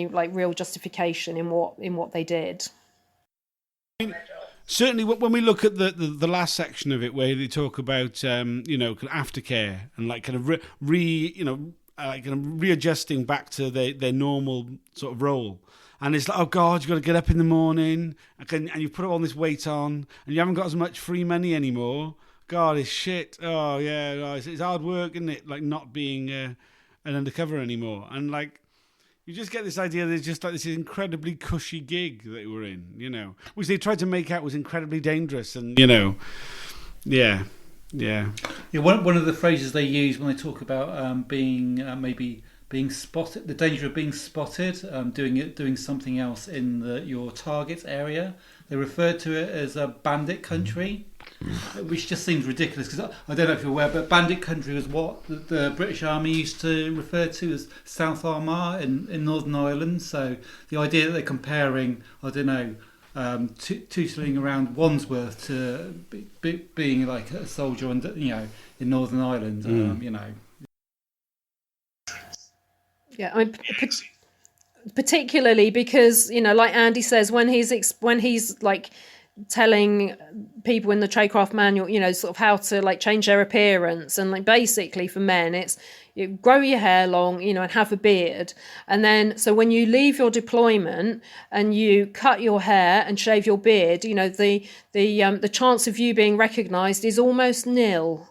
[SPEAKER 3] like real justification in what they did.
[SPEAKER 1] I mean, certainly when we look at the last section of it, where they talk about you know, kind of aftercare and like kind of kind of readjusting back to their normal sort of role. And it's like, oh God, you've got to get up in the morning, and you put all this weight on, and you haven't got as much free money anymore. God, it's shit. Oh yeah, it's hard work, isn't it? Like not being an undercover anymore. And like, you just get this idea that it's just like this incredibly cushy gig that we're in, you know, which they tried to make out was incredibly dangerous, and, you know, yeah.
[SPEAKER 5] One of the phrases they use when they talk about being spotted, the danger of being spotted, doing something else in your target area, they refer to it as a bandit country. which just seems ridiculous, because I don't know if you're aware, but Bandit Country was what the British Army used to refer to as South Armagh in Northern Ireland. So the idea that they're comparing, I don't know, tootling around Wandsworth to being like a soldier in Northern Ireland,
[SPEAKER 3] Yeah, I mean, particularly because, like Andy says, when he's like telling people in the tradecraft manual, sort of how to like change their appearance, and like basically for men it's you grow your hair long, and have a beard, and then so when you leave your deployment and you cut your hair and shave your beard, the chance of you being recognised is almost nil,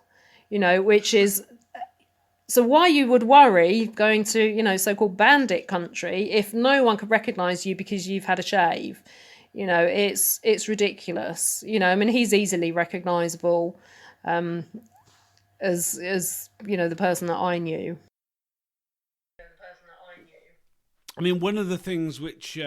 [SPEAKER 3] which is. So why you would worry going to, so-called bandit country if no one could recognise you because you've had a shave? It's ridiculous. I mean, he's easily recognisable as the person that I knew.
[SPEAKER 1] I mean, one of the things which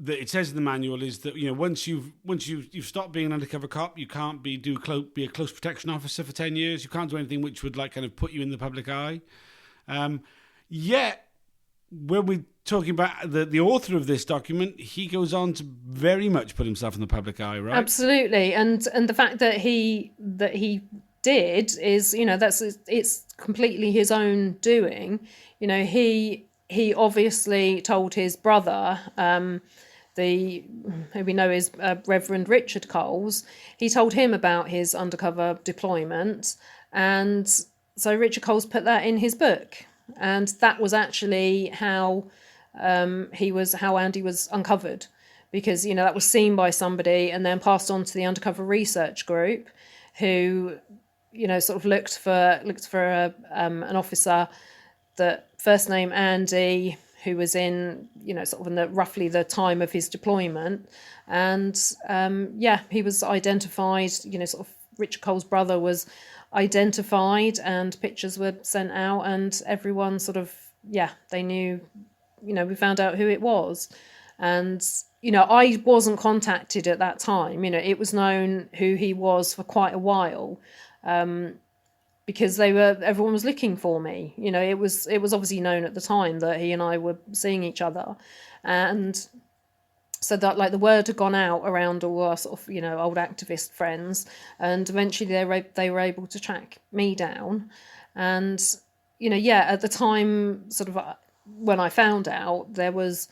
[SPEAKER 1] that it says in the manual is that once you've stopped being an undercover cop, you can't be a close protection officer for 10 years. You can't do anything which would like kind of put you in the public eye. Yet when we're talking about the author of this document, he goes on to very much put himself in the public eye, right?
[SPEAKER 3] Absolutely, and the fact that he did is it's completely his own doing. He obviously told his brother. Who we know is Reverend Richard Coles. He told him about his undercover deployment, and so Richard Coles put that in his book, and that was actually how Andy was uncovered, because that was seen by somebody and then passed on to the undercover research group, who sort of looked for an officer that first name Andy, who was in, sort of in roughly the time of his deployment. And, he was identified, sort of Richard Cole's brother was identified, and pictures were sent out, and everyone sort of, they knew, we found out who it was. And, I wasn't contacted at that time. It was known who he was for quite a while. Because everyone was looking for me. It was obviously known at the time that he and I were seeing each other, and so that like the word had gone out around all our sort of old activist friends, and eventually they were able to track me down, and at the time, sort of when I found out, I was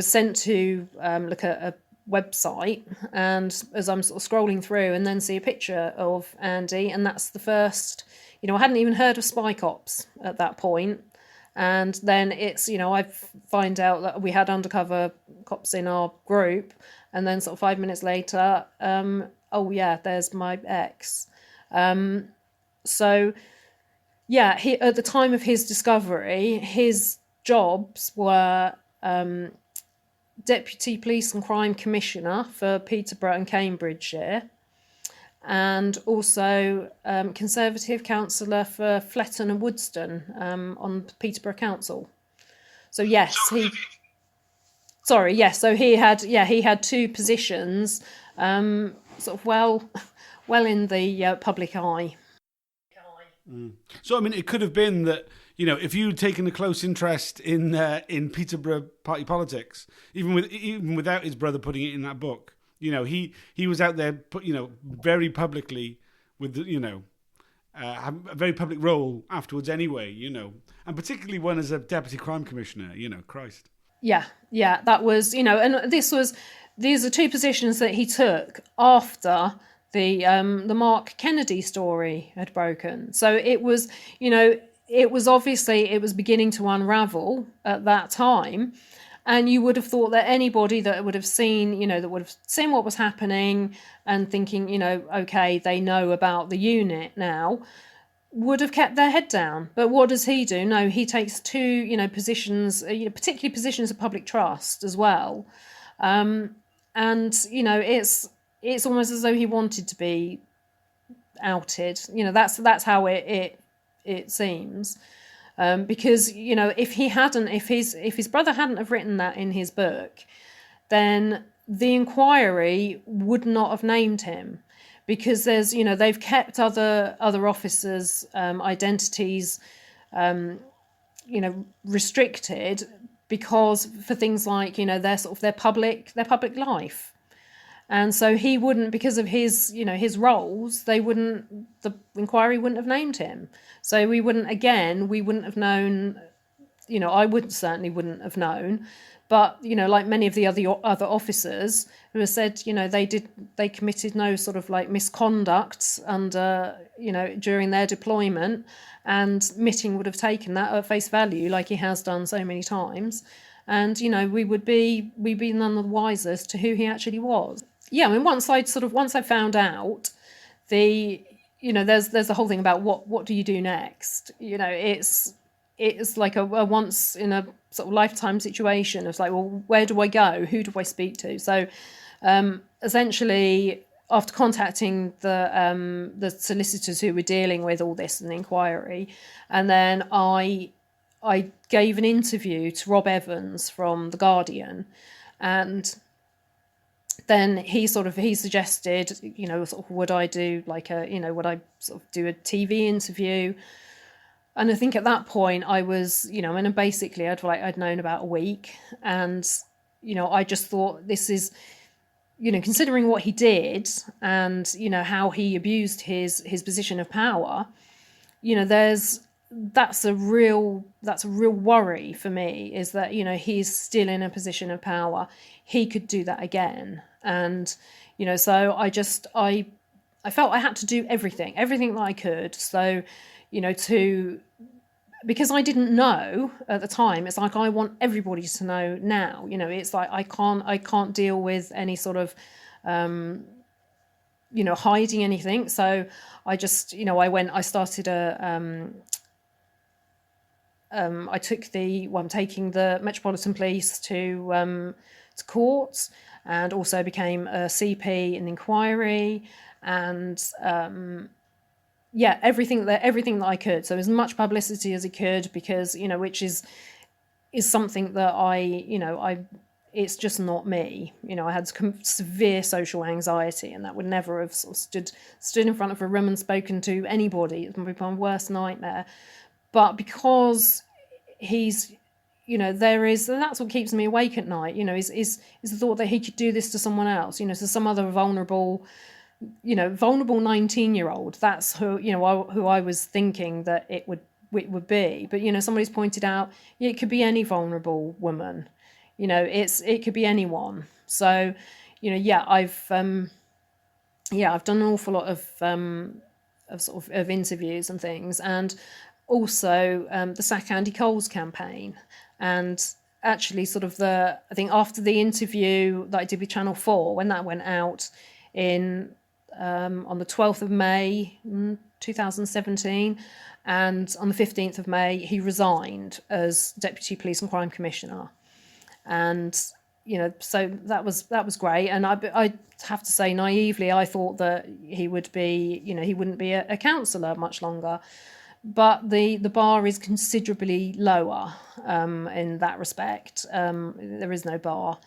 [SPEAKER 3] sent to look at a website, and as I'm sort of scrolling through and then see a picture of Andy, and that's the first, I hadn't even heard of spy cops at that point, and then it's I find out that we had undercover cops in our group, and then sort of 5 minutes later, there's my ex. So he, at the time of his discovery, his jobs were Deputy Police and Crime Commissioner for Peterborough and Cambridgeshire, and also Conservative Councillor for Fletton and Woodston on Peterborough Council. So so he had two positions, sort of well in the public eye.
[SPEAKER 1] So I mean, it could have been that if you'd taken a close interest in Peterborough party politics, even without his brother putting it in that book, he was out there, very publicly with a very public role afterwards anyway, and particularly one as a deputy crime commissioner, Christ.
[SPEAKER 3] Yeah, that was and these are two positions that he took after the Mark Kennedy story had broken. So it was, it was beginning to unravel at that time. And you would have thought that anybody that would have seen, what was happening and thinking, okay, they know about the unit now, would have kept their head down. But what does he do? No, he takes two, positions, particularly positions of public trust as well. And, it's almost as though he wanted to be outed. That's how it seems. Because if his brother hadn't have written that in his book, then the inquiry would not have named him, because there's, they've kept other officers' identities, restricted, because for things like, their public life. And so he wouldn't, because of his, his roles, the inquiry wouldn't have named him. So we wouldn't have known, certainly wouldn't have known. But, like many of the other officers who have said, they committed no sort of like misconduct under, during their deployment, and Mitting would have taken that at face value, like he has done so many times. And, we'd be none the wiser as to who he actually was. Yeah, I mean, once I found out there's the whole thing about what do you do next? It's like a once in a sort of lifetime situation. It's like, well, where do I go? Who do I speak to? So, essentially, after contacting the solicitors who were dealing with all this in the inquiry, and then I gave an interview to Rob Evans from The Guardian, and then he suggested, would I do would I sort of do a TV interview? And I think at that point I was, and basically I'd known about a week, and, I just thought, this is, considering what he did and, how he abused his position of power, that's a real worry for me, is that, he's still in a position of power. He could do that again. And, so I felt I had to do everything that I could. So, because I didn't know at the time, it's like, I want everybody to know now. It's like, I can't deal with any sort of, hiding anything. So I just, I started I'm taking the Metropolitan Police to court, and also became a CP in the inquiry, and everything that I could. So as much publicity as I could, because which is something that it's just not me. I had severe social anxiety, and that would never have sort of stood in front of a room and spoken to anybody. It would be my worst nightmare. But because he's, that's what keeps me awake at night, is the thought that he could do this to someone else, to some other vulnerable 19-year-old. That's who I was thinking that it would be. But, somebody's pointed out, it could be any vulnerable woman, it could be anyone. So, I've done an awful lot of interviews and things, and also the Sack Andy Coles campaign. And actually I think after the interview that I did with Channel 4, when that went out on the 12th of May 2017, and on the 15th of May he resigned as Deputy Police and Crime Commissioner. And so that was great. And I have to say, naively, I thought that he would be, he wouldn't be a councillor much longer. But the bar is considerably lower in that respect. There is no bar.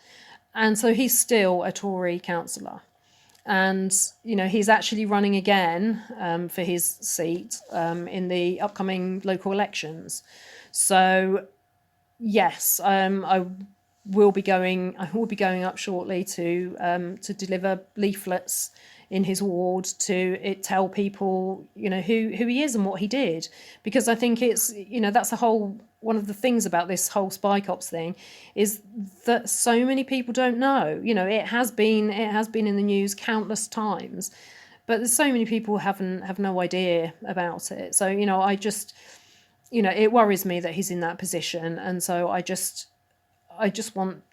[SPEAKER 3] And so he's still a Tory councillor. And, he's actually running again for his seat in the upcoming local elections. So, yes, I will be going up shortly to deliver leaflets in his ward to tell people, who he is and what he did. Because I think it's, that's one of the things about this whole Spy Cops thing, is that so many people don't know. It has been in the news countless times, but there's so many people have no idea about it. So, I just, it worries me that he's in that position. And so I just want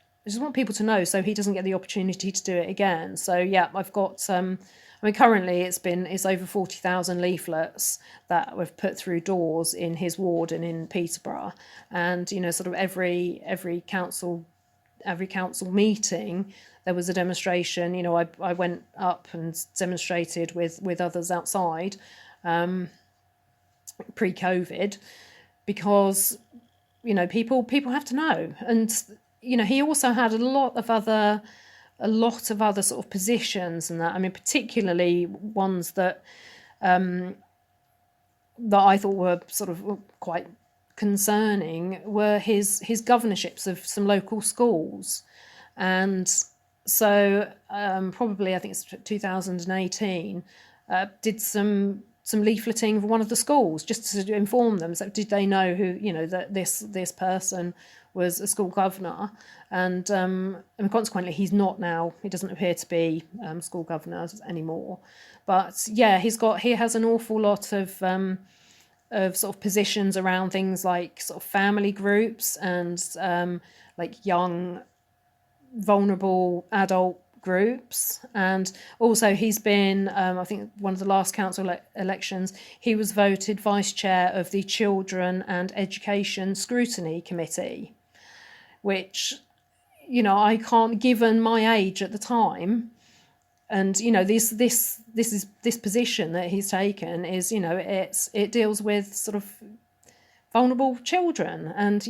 [SPEAKER 3] people to know, so he doesn't get the opportunity to do it again. So yeah, I've got currently it's over 40,000 leaflets that we've put through doors in his ward and in Peterborough, and sort of every council meeting there was a demonstration. I went up and demonstrated with others outside pre-COVID, because people have to know. And he also had a lot of other a lot of other sort of positions and that. I mean, particularly ones that that I thought were sort of quite concerning were his governorships of some local schools. And so probably, I think it's 2018, did some leafleting of one of the schools just to inform them. So did they know who, that this person was a school governor? And consequently, he's not now. He doesn't appear to be school governor anymore. But yeah, he has an awful lot of sort of positions around things like sort of family groups and like young, vulnerable adult groups. And also he's been, I think one of the last council elections, he was voted vice chair of the Children and Education Scrutiny Committee, which, I can't, given my age at the time, and this position that he's taken is, it deals with sort of vulnerable children, and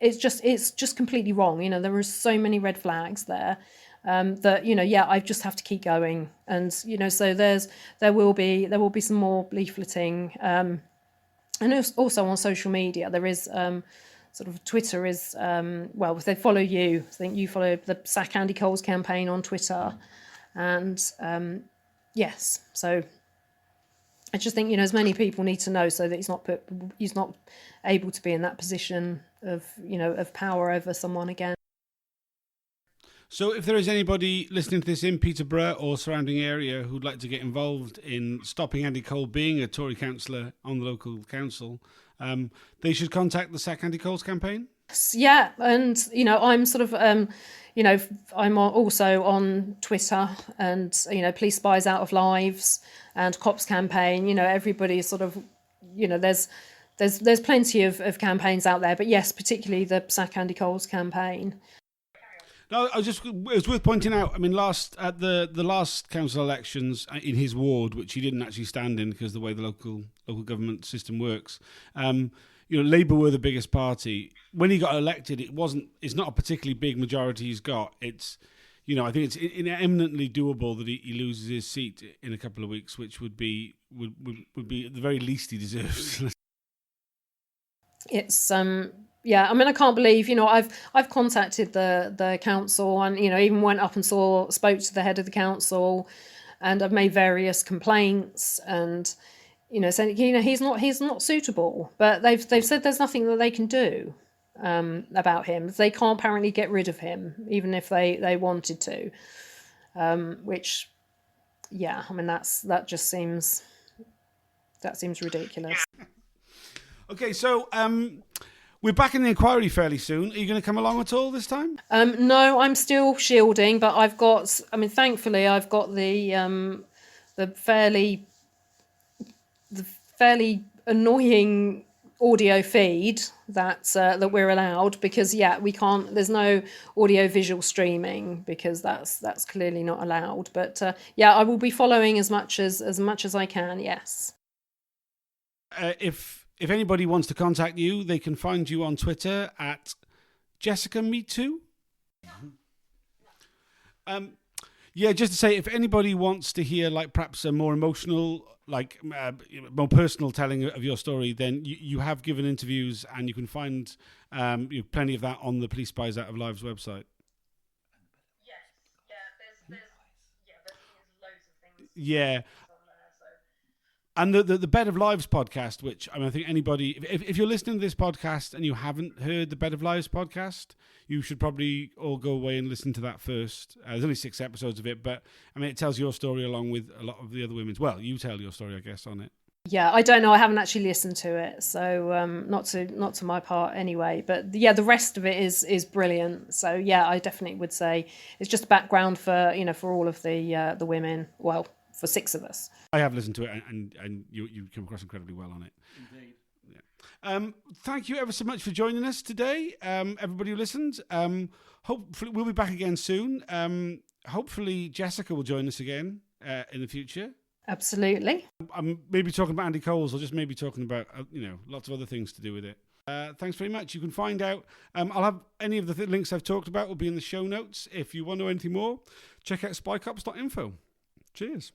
[SPEAKER 3] it's just completely wrong. There are so many red flags there that I just have to keep going, and so there will be some more leafleting, and also on social media there is sort of Twitter is well, if they follow you, I think you follow the Sack Andy Coles campaign on Twitter, and yes, so I just think as many people need to know so that he's not able to be in that position of of power over someone again.
[SPEAKER 1] So if there is anybody listening to this in Peterborough or surrounding area who'd like to get involved in stopping Andy Cole being a Tory councillor on the local council, they should contact the Sack Andy Coles campaign?
[SPEAKER 3] Yeah, and I'm sort of I'm also on Twitter, and Police Spies Out of Lives and Cops Campaign. Everybody sort of there's plenty of campaigns out there, but yes, particularly the Sack Andy Coles campaign.
[SPEAKER 1] No, it was worth pointing out. I mean, at the last council elections in his ward, which he didn't actually stand in because of the way the local government system works, Labour were the biggest party. When he got elected, it's not a particularly big majority he's got. It's, I think it's eminently doable that he loses his seat in a couple of weeks, which would be at the very least he deserves.
[SPEAKER 3] It's yeah, I mean, I can't believe, I've contacted the council, and even went up and spoke to the head of the council, and I've made various complaints, and saying he's not suitable, but they've said there's nothing that they can do about him. They can't apparently get rid of him, even if they wanted to, which, yeah, I mean that seems ridiculous.
[SPEAKER 1] Okay, so we're back in the inquiry fairly soon. Are you going to come along at all this time?
[SPEAKER 3] No, I'm still shielding, but thankfully I've got the fairly annoying audio feed that we're allowed, because we can't. There's no audio visual streaming because that's clearly not allowed. But I will be following as much as I can. Yes.
[SPEAKER 1] If anybody wants to contact you, they can find you on Twitter at Jessica Me Too. Just to say, if anybody wants to hear perhaps a more emotional, more personal telling of your story, then you have given interviews, and you can find plenty of that on the Police Spies Out of Lives website. There's loads of things. Yeah. And the Bed of Lives podcast, which I think anybody, if you're listening to this podcast and you haven't heard the Bed of Lives podcast, you should probably all go away and listen to that first. There's only 6 episodes of it, but it tells your story along with a lot of the other women's. Well, you tell your story, I guess, on it. Yeah,
[SPEAKER 3] I don't know. I haven't actually listened to it, so not to my part anyway. But the rest of it is brilliant. So I definitely would say it's just background for for all of the women. Well, for 6 of us.
[SPEAKER 1] I have listened to it, and you come across incredibly well on it.
[SPEAKER 5] Indeed.
[SPEAKER 1] Yeah. Thank you ever so much for joining us today, everybody who listened. Hopefully we'll be back again soon. Hopefully Jessica will join us again in the future.
[SPEAKER 3] Absolutely.
[SPEAKER 1] I'm maybe talking about Andy Coles, or just maybe talking about lots of other things to do with it. Thanks very much. You can find out. I'll have any of the links I've talked about will be in the show notes. If you want to know anything more, check out spycops.info. Cheers.